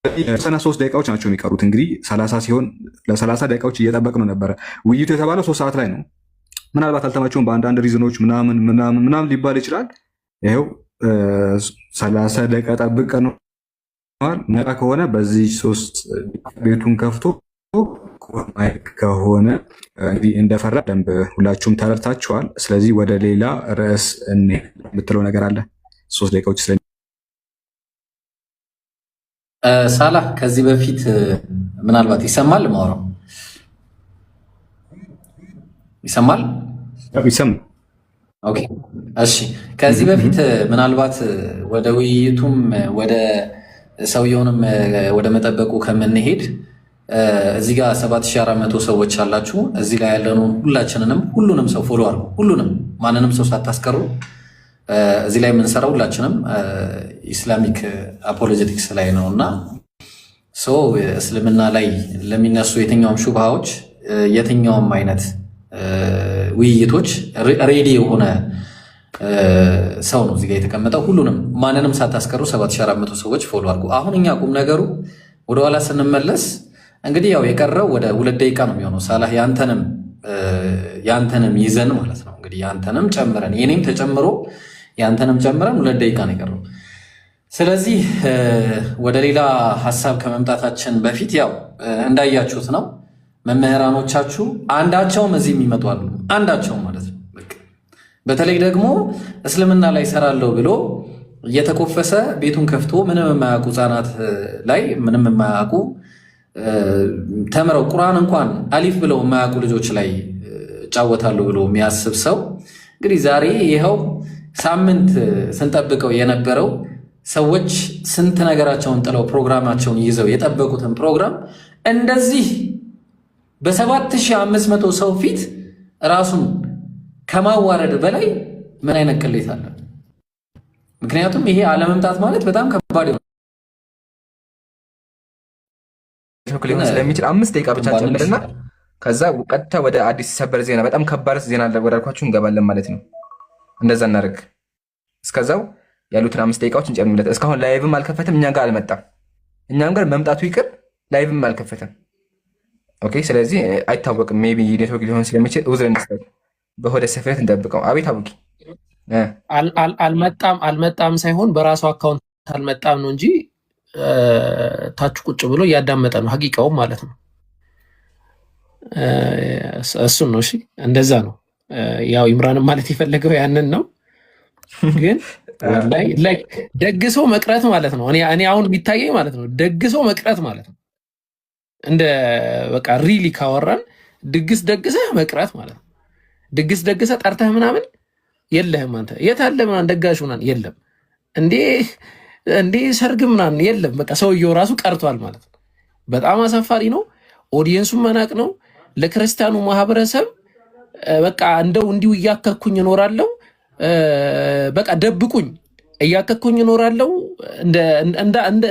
H: 3 ደቂቃዎች ናቸው የሚቀሩት። እንግዲህ 30 ሲሆን ለ30 ደቂቃዎች እየጠበቅ ነው ነበረ። ውይይቱ የተባለው 3 ሰዓት ላይ ነው። ምናልባት አልተመቸውም በአንዳንድ ሪዝኖች ምናምን ሊባል ይችላል። ይኸው 30 ደቂቃ ጠብቀ ነው ነቃ ከሆነ በዚህ 3 ቤቱን ከፍቶ ከሆነ እንግዲህ እንደፈራ ደንብ ሁላችሁም ተረድታችኋል። ስለዚህ ወደ ሌላ ርዕስ የምትለው ነገር አለ? 3 ደቂቃዎች ስለ
D: ሳላህ ከዚህ በፊት ምናልባት ይሰማል ማውራው ይሰማል? ኦኬ እሺ። ከዚህ በፊት ምናልባት ወደ ውይይቱም ወደ ሰውየውንም ወደ መጠበቁ ከምንሄድ እዚህ ጋር 7400 ሰዎች አላችሁ። እዚህ ላይ ያለነው ሁሉንም ሰው ፎሎ አድርጉ። ሁሉንም ማንንም ሰው ሳታስቀሩ እዚህ ላይ የምንሰራው ሁላችንም ኢስላሚክ አፖሎጀቲክስ ላይ ነው እና እስልምና ላይ ለሚነሱ የትኛውም ሹብሃዎች የትኛውም አይነት ውይይቶች ሬዲ የሆነ ሰው ነው እዚህ ጋር የተቀመጠው። ሁሉንም ማንንም ሳታስቀሩ 7400 ሰዎች ፎሎ አድርጉ። አሁን እኛ ቁም ነገሩ ወደኋላ ስንመለስ እንግዲህ ያው የቀረው ወደ 2 ደቂቃ ነው የሚሆነው። ሳላህ ያንተንም ይዘን ማለት ነው እንግዲህ ያንተንም ጨምረን የኔም ተጨምሮ ያንተንም ጨምረን 2 ደቂቃ ነው የቀረው። ስለዚህ ወደ ሌላ ሀሳብ ከመምጣታችን በፊት ያው እንዳያችሁት ነው መምህራኖቻችሁ አንዳቸውም እዚህ የሚመጡ አሉ። አንዳቸውም ማለት ነው። በተለይ ደግሞ እስልምና ላይ ሰራለሁ ብሎ እየተኮፈሰ ቤቱን ከፍቶ ምንም የማያውቁ ህጻናት ላይ ምንም የማያውቁ ተምረው ቁርአን እንኳን አሊፍ ብለው የማያውቁ ልጆች ላይ እጫወታለሁ ብሎ የሚያስብ ሰው እንግዲህ ዛሬ ይኸው ሳምንት ስንጠብቀው የነበረው ሰዎች ስንት ነገራቸውን ጥለው ፕሮግራማቸውን ይዘው የጠበቁትን ፕሮግራም እንደዚህ በ7500 ሰው ፊት ራሱን ከማዋረድ በላይ ምን አይነት ቅሌት አለ? ምክንያቱም ይሄ አለመምጣት ማለት በጣም ከባድ ነው።
B: ስለሚችል 5 ደቂቃ ብቻ ጨምርና ከዛ ቀጥታ ወደ አዲስ ሰበር ዜና በጣም ከባድ ዜና ወዳልኳችሁ እንገባለን ማለት ነው። እንደዛ እናደርግ። እስከዛው ያሉትን 5 ደቂቃዎች እንጨምርለት። እስካሁን ላይቭም አልከፈተም፣ እኛ ጋር አልመጣም። እኛም ጋር መምጣቱ ይቅር ላይቭም አልከፈተም። ኦኬ፣ ስለዚህ አይታወቅም። ሜይ ቢ ኔትወርክ ሊሆን ስለሚችል ውዝር እንስጠት። በሆደ ሰፈረት እንጠብቀው። አቤት አቡኪ
A: አልመጣም ሳይሆን በራሱ አካውንት አልመጣም ነው እንጂ ታች ቁጭ ብሎ እያዳመጠ ነው። ሀቂቃውም ማለት ነው እሱን ነው። እሺ እንደዛ ነው። ያው ኢምራንም ማለት የፈለገው ያንን ነው። ግን ደግሶ መቅረት ማለት ነው። እኔ አሁን ቢታየኝ ማለት ነው ደግሶ መቅረት ማለት ነው። እንደ በቃ ሪሊ ካወራን ድግስ ደግሰህ መቅረት ማለት ነው። ድግስ ደግሰህ ጠርተህ ምናምን የለህም አንተ የት አለ ምናምን ደጋሽ ምናምን የለም እንዴ ሰርግ ምናምን የለም። በቃ ሰውየው ራሱ ቀርቷል ማለት ነው። በጣም አሳፋሪ ነው። ኦዲየንሱን መናቅ ነው። ለክርስቲያኑ ማህበረሰብ በቃ እንደው እንዲሁ እያከኩኝ እኖራለሁ፣ በቃ ደብቁኝ፣ እያከኩኝ እኖራለሁ፣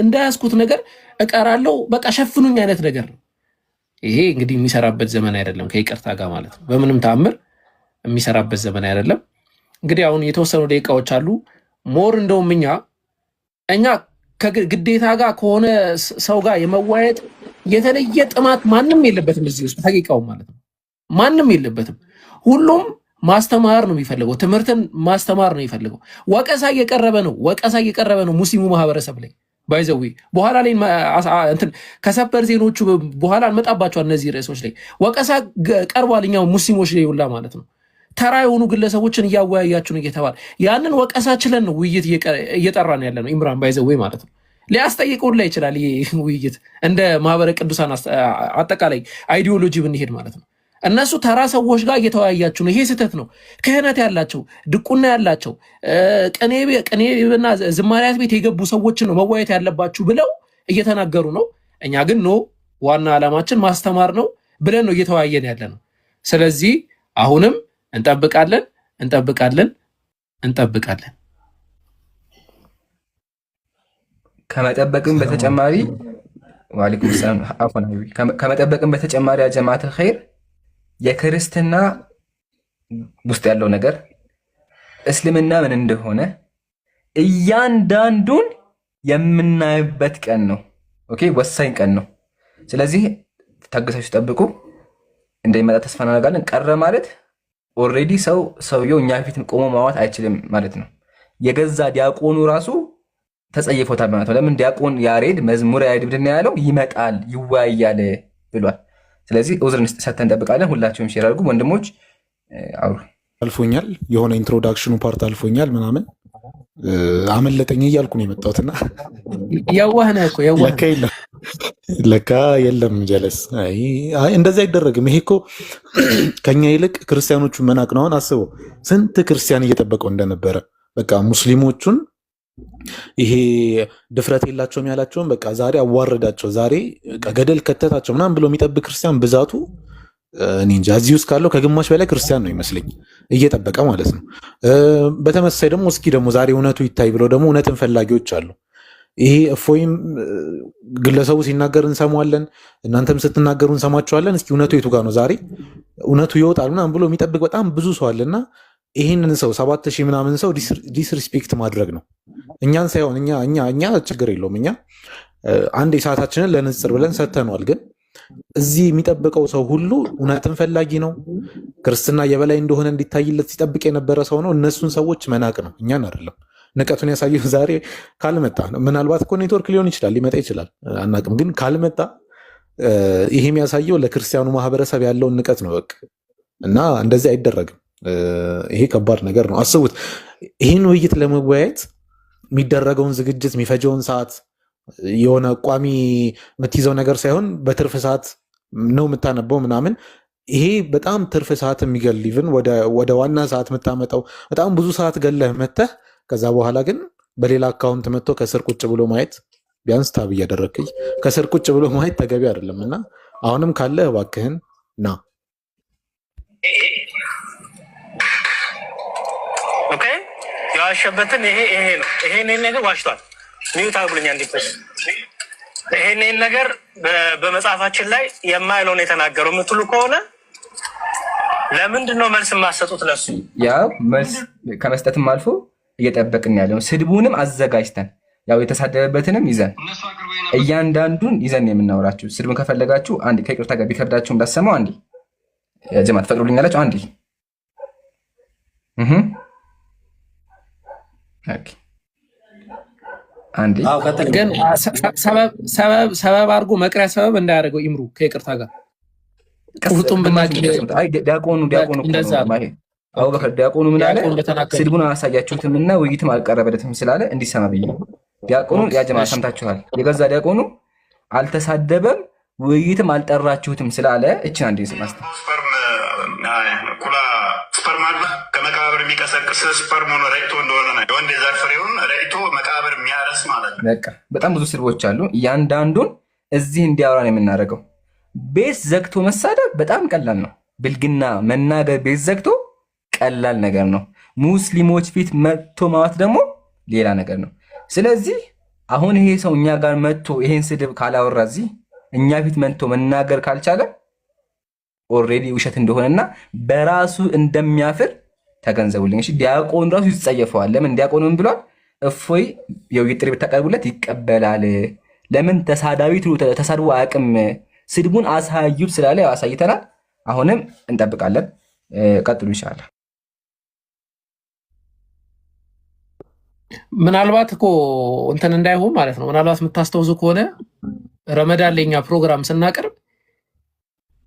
A: እንዳያስኩት ነገር እቀራለሁ፣ በቃ ሸፍኑኝ አይነት ነገር ነው። ይሄ እንግዲህ የሚሰራበት ዘመን አይደለም፣ ከይቅርታ ጋር ማለት ነው። በምንም ተአምር የሚሰራበት ዘመን አይደለም። እንግዲህ አሁን የተወሰኑ ደቂቃዎች አሉ። ሞር እንደውም እኛ ከግዴታ ጋር ከሆነ ሰው ጋር የመዋየት የተለየ ጥማት ማንም የለበትም እዚህ ውስጥ ሐቂቃው ማለት ነው። ማንም የለበትም። ሁሉም ማስተማር ነው የሚፈልገው፣ ትምህርትን ማስተማር ነው የሚፈልገው። ወቀሳ እየቀረበ ነው ሙስሊሙ ማህበረሰብ ላይ ባይዘዊ በኋላ ላይ እንትን ከሰበር ዜኖቹ በኋላ እንመጣባቸዋል። እነዚህ ርዕሶች ላይ ወቀሳ ቀርቧል፣ እኛው ሙስሊሞች ላይ ሁላ ማለት ነው። ተራ የሆኑ ግለሰቦችን እያወያያችሁ ነው እየተባለ ያንን ወቀሳ ችለን ነው ውይይት እየጠራን ያለ ነው። ኢምራን ባይዘዊ ማለት ነው ሊያስጠይቁን ላይ ይችላል። ይሄ ውይይት እንደ ማህበረ ቅዱሳን አጠቃላይ አይዲዮሎጂ ብንሄድ ማለት ነው እነሱ ተራ ሰዎች ጋር እየተወያያችሁ ነው። ይሄ ስህተት ነው። ክህነት ያላቸው ድቁና ያላቸው ቅኔና ዝማሪያት ቤት የገቡ ሰዎችን ነው መወያየት ያለባችሁ ብለው እየተናገሩ ነው። እኛ ግን ኖ ዋና ዓላማችን ማስተማር ነው ብለን ነው እየተወያየን ያለ ነው። ስለዚህ አሁንም እንጠብቃለን።
B: ከመጠበቅም በተጨማሪ ወአለይኩም ሰላም አፎን ሀቢቢ ከመጠበቅም በተጨማሪ ጀማዓተል ኸይር የክርስትና ውስጥ ያለው ነገር እስልምና ምን እንደሆነ እያንዳንዱን የምናይበት ቀን ነው። ኦኬ ወሳኝ ቀን ነው። ስለዚህ ታግሳችሁ ጠብቁ። እንደሚመጣ ተስፋ እናደርጋለን። ቀረ ማለት ኦልሬዲ ሰውየው እኛ ፊት ቆሞ ማዋት አይችልም ማለት ነው። የገዛ ዲያቆኑ ራሱ ተጸይፎታል ማለት ነው። ለምን ዲያቆን ያሬድ መዝሙር ያሬድ ምንድን ነው ያለው? ይመጣል ይወያያል ብሏል። ስለዚህ ኡዝርን ሰተን እንጠብቃለን። ሁላችሁም ሼር አድርጉ ወንድሞች። አውሩ
E: አልፎኛል፣ የሆነ ኢንትሮዳክሽኑ ፓርት አልፎኛል ምናምን አመለጠኝ እያልኩ ነው የመጣሁትና
A: ያዋህ ነህ እኮ
E: ለካ የለም ጀለስ። እንደዛ አይደረግም። ይሄ እኮ ከኛ ይልቅ ክርስቲያኖቹን መናቅ ነው። አሁን አስበው ስንት ክርስቲያን እየጠበቀው እንደነበረ በቃ ሙስሊሞቹን ይሄ ድፍረት የላቸውም ያላቸውን በቃ ዛሬ አዋረዳቸው፣ ዛሬ ገደል ከተታቸው ምናምን ብሎ የሚጠብቅ ክርስቲያን ብዛቱ እኔ እንጃ። እዚህ ውስጥ ካለው ከግማሽ በላይ ክርስቲያን ነው ይመስለኝ እየጠበቀ ማለት ነው። በተመሳሳይ ደግሞ እስኪ ደግሞ ዛሬ እውነቱ ይታይ ብለው ደግሞ እውነትን ፈላጊዎች አሉ። ይሄ እፎይም ግለሰቡ ሲናገር እንሰማዋለን፣ እናንተም ስትናገሩ እንሰማቸዋለን። እስኪ እውነቱ የቱ ጋር ነው? ዛሬ እውነቱ ይወጣል ምናምን ብሎ የሚጠብቅ በጣም ብዙ ሰው አለና ይህንን ሰው 7000 ምናምን ሰው ዲስሪስፔክት ማድረግ ነው። እኛን ሳይሆን እኛ ችግር የለውም እኛ አንድ ሰዓታችንን ለንጽር ብለን ሰተነዋል። ግን እዚህ የሚጠብቀው ሰው ሁሉ እውነትን ፈላጊ ነው። ክርስትና የበላይ እንደሆነ እንዲታይለት ሲጠብቅ የነበረ ሰው ነው። እነሱን ሰዎች መናቅ ነው፣ እኛን አይደለም። ንቀቱን ያሳየው ዛሬ ካልመጣ ምናልባት እኮ ኔትወርክ ሊሆን ይችላል፣ ሊመጣ ይችላል፣ አናቅም። ግን ካልመጣ ይሄ የሚያሳየው ለክርስቲያኑ ማህበረሰብ ያለውን ንቀት ነው በቃ። እና እንደዚህ አይደረግም። ይሄ ከባድ ነገር ነው። አስቡት፣ ይህን ውይይት ለመወያየት የሚደረገውን ዝግጅት የሚፈጀውን ሰዓት የሆነ ቋሚ የምትይዘው ነገር ሳይሆን በትርፍ ሰዓት ነው የምታነበው ምናምን። ይሄ በጣም ትርፍ ሰዓት የሚገል ኢቭን ወደ ዋና ሰዓት የምታመጣው በጣም ብዙ ሰዓት ገለህ መተህ ከዛ በኋላ ግን በሌላ አካውንት መጥቶ ከስር ቁጭ ብሎ ማየት ቢያንስ ታብ እያደረግህ ከስር ቁጭ ብሎ ማየት ተገቢ አይደለም። እና አሁንም ካለ እባክህን ና
L: የዋሸበትን ይሄ ነው። ይሄን ነገር ዋሽቷል። ሚዩት አብሉኛ እንዲፈስ ይሄን ነገር በመጽሐፋችን ላይ የማይለውን የተናገረው የምትሉ ከሆነ ለምንድን ነው መልስ የማሰጡት? ለሱ
B: ያው መልስ ከመስጠትም አልፎ እየጠበቅን ያለው ስድቡንም አዘጋጅተን ያው የተሳደበበትንም ይዘን እያንዳንዱን ይዘን የምናወራችሁ። ስድቡን ከፈለጋችሁ አንዴ ከይቅርታ ጋር ቢከብዳችሁ እንዳሰማው አንዴ ጀማት ፈቅዱልኛላችሁ አንዴ አንዴ
A: ግን ሰበብ አድርጎ መቅሪያ ሰበብ እንዳያደርገው ይምሩ ከይቅርታ ጋር ቁርጡም
B: ዲያቆኑ አቡበከር ዲያቆኑ ምን አለ? ስድቡን አላሳያችሁትም እና ውይይትም አልቀረበለትም ስላለ እንዲሰማ ብዬ ዲያቆኑ ያጀማ ሰምታችኋል። የገዛ ዲያቆኑ አልተሳደበም ውይይትም አልጠራችሁትም ስላለ እችን አንዴ ስማስተ
J: ስፐርም አለ ከመቃብር የሚቀሰቅስ ስፐርም ሆኖ ረጭቶ እንደሆነ ነው። የወንድ የዘር ፍሬውን ረጭቶ መቃብር የሚያረስ ማለት ነው።
B: በቃ በጣም ብዙ ስድቦች አሉ። እያንዳንዱን እዚህ እንዲያወራ ነው የምናደርገው። ቤት ዘግቶ መሳደብ በጣም ቀላል ነው። ብልግና መናገር ቤት ዘግቶ ቀላል ነገር ነው። ሙስሊሞች ፊት መጥቶ ማዋት ደግሞ ሌላ ነገር ነው። ስለዚህ አሁን ይሄ ሰው እኛ ጋር መጥቶ ይሄን ስድብ ካላወራ እዚህ እኛ ፊት መንቶ መናገር ካልቻለ ኦልሬዲ ውሸት እንደሆነና በራሱ እንደሚያፍር ተገንዘቡልኝ። እሺ ዲያቆን ራሱ ይጸየፈዋል። ለምን? ዲያቆን ምን ብሏል? እፎይ የውይይት ጥሪ ብታቀርቡለት ይቀበላል። ለምን? ተሳዳቢ ተሳድቦ አያውቅም። ስድቡን አሳዩት ስላለ ያው አሳይተናል። አሁንም እንጠብቃለን። ቀጥሉ ይሻላል።
A: ምናልባት እኮ እንትን እንዳይሆን ማለት ነው። ምናልባት የምታስታውሱ ከሆነ ረመዳን ለኛ ፕሮግራም ስናቀርብ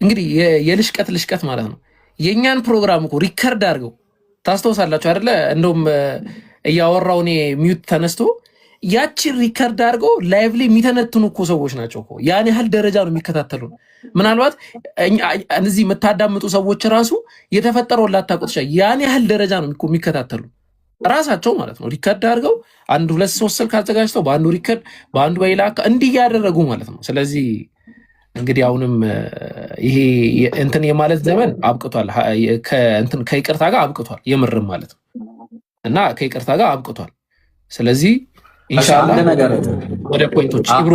A: እንግዲህ የልሽቀት ማለት ነው። የኛን ፕሮግራም እኮ ሪከርድ አድርገው ታስታውሳላችሁ አይደለ? እንደውም እያወራው እኔ ሚዩት ተነስቶ ያቺን ሪከርድ አድርገው ላይቭ ላይ የሚተነትኑ እኮ ሰዎች ናቸው እኮ። ያን ያህል ደረጃ ነው የሚከታተሉ። ምናልባት እነዚህ የምታዳምጡ ሰዎች ራሱ የተፈጠረውን ላታውቁት ይችላል። ያን ያህል ደረጃ ነው የሚከታተሉ ራሳቸው ማለት ነው። ሪከርድ አድርገው 1 2 3 ስልክ አዘጋጅተው በአንዱ ሪከርድ በአንዱ በሌላ እንዲህ ያደረጉ ማለት ነው። ስለዚህ እንግዲህ አሁንም ይሄ እንትን የማለት ዘመን አብቅቷል። ከይቅርታ ጋር አብቅቷል። የምርም ማለት ነው እና ከይቅርታ ጋር አብቅቷል። ስለዚህ ኢንሻአላህ ወደ ፖይንቶች ይብሩ።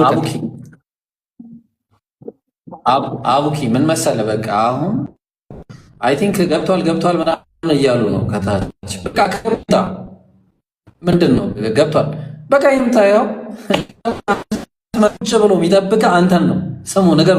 D: አቡኪ ምን መሰለህ፣ በቃ አሁን አይ ቲንክ ገብቷል ምናምን እያሉ ነው ከታች። በቃ ከመጣ ምንድን ነው ገብቷል፣ በቃ ይምጣ። ያው ቁጭ ብሎ የሚጠብቅህ አንተን ነው። ስሙ ነገር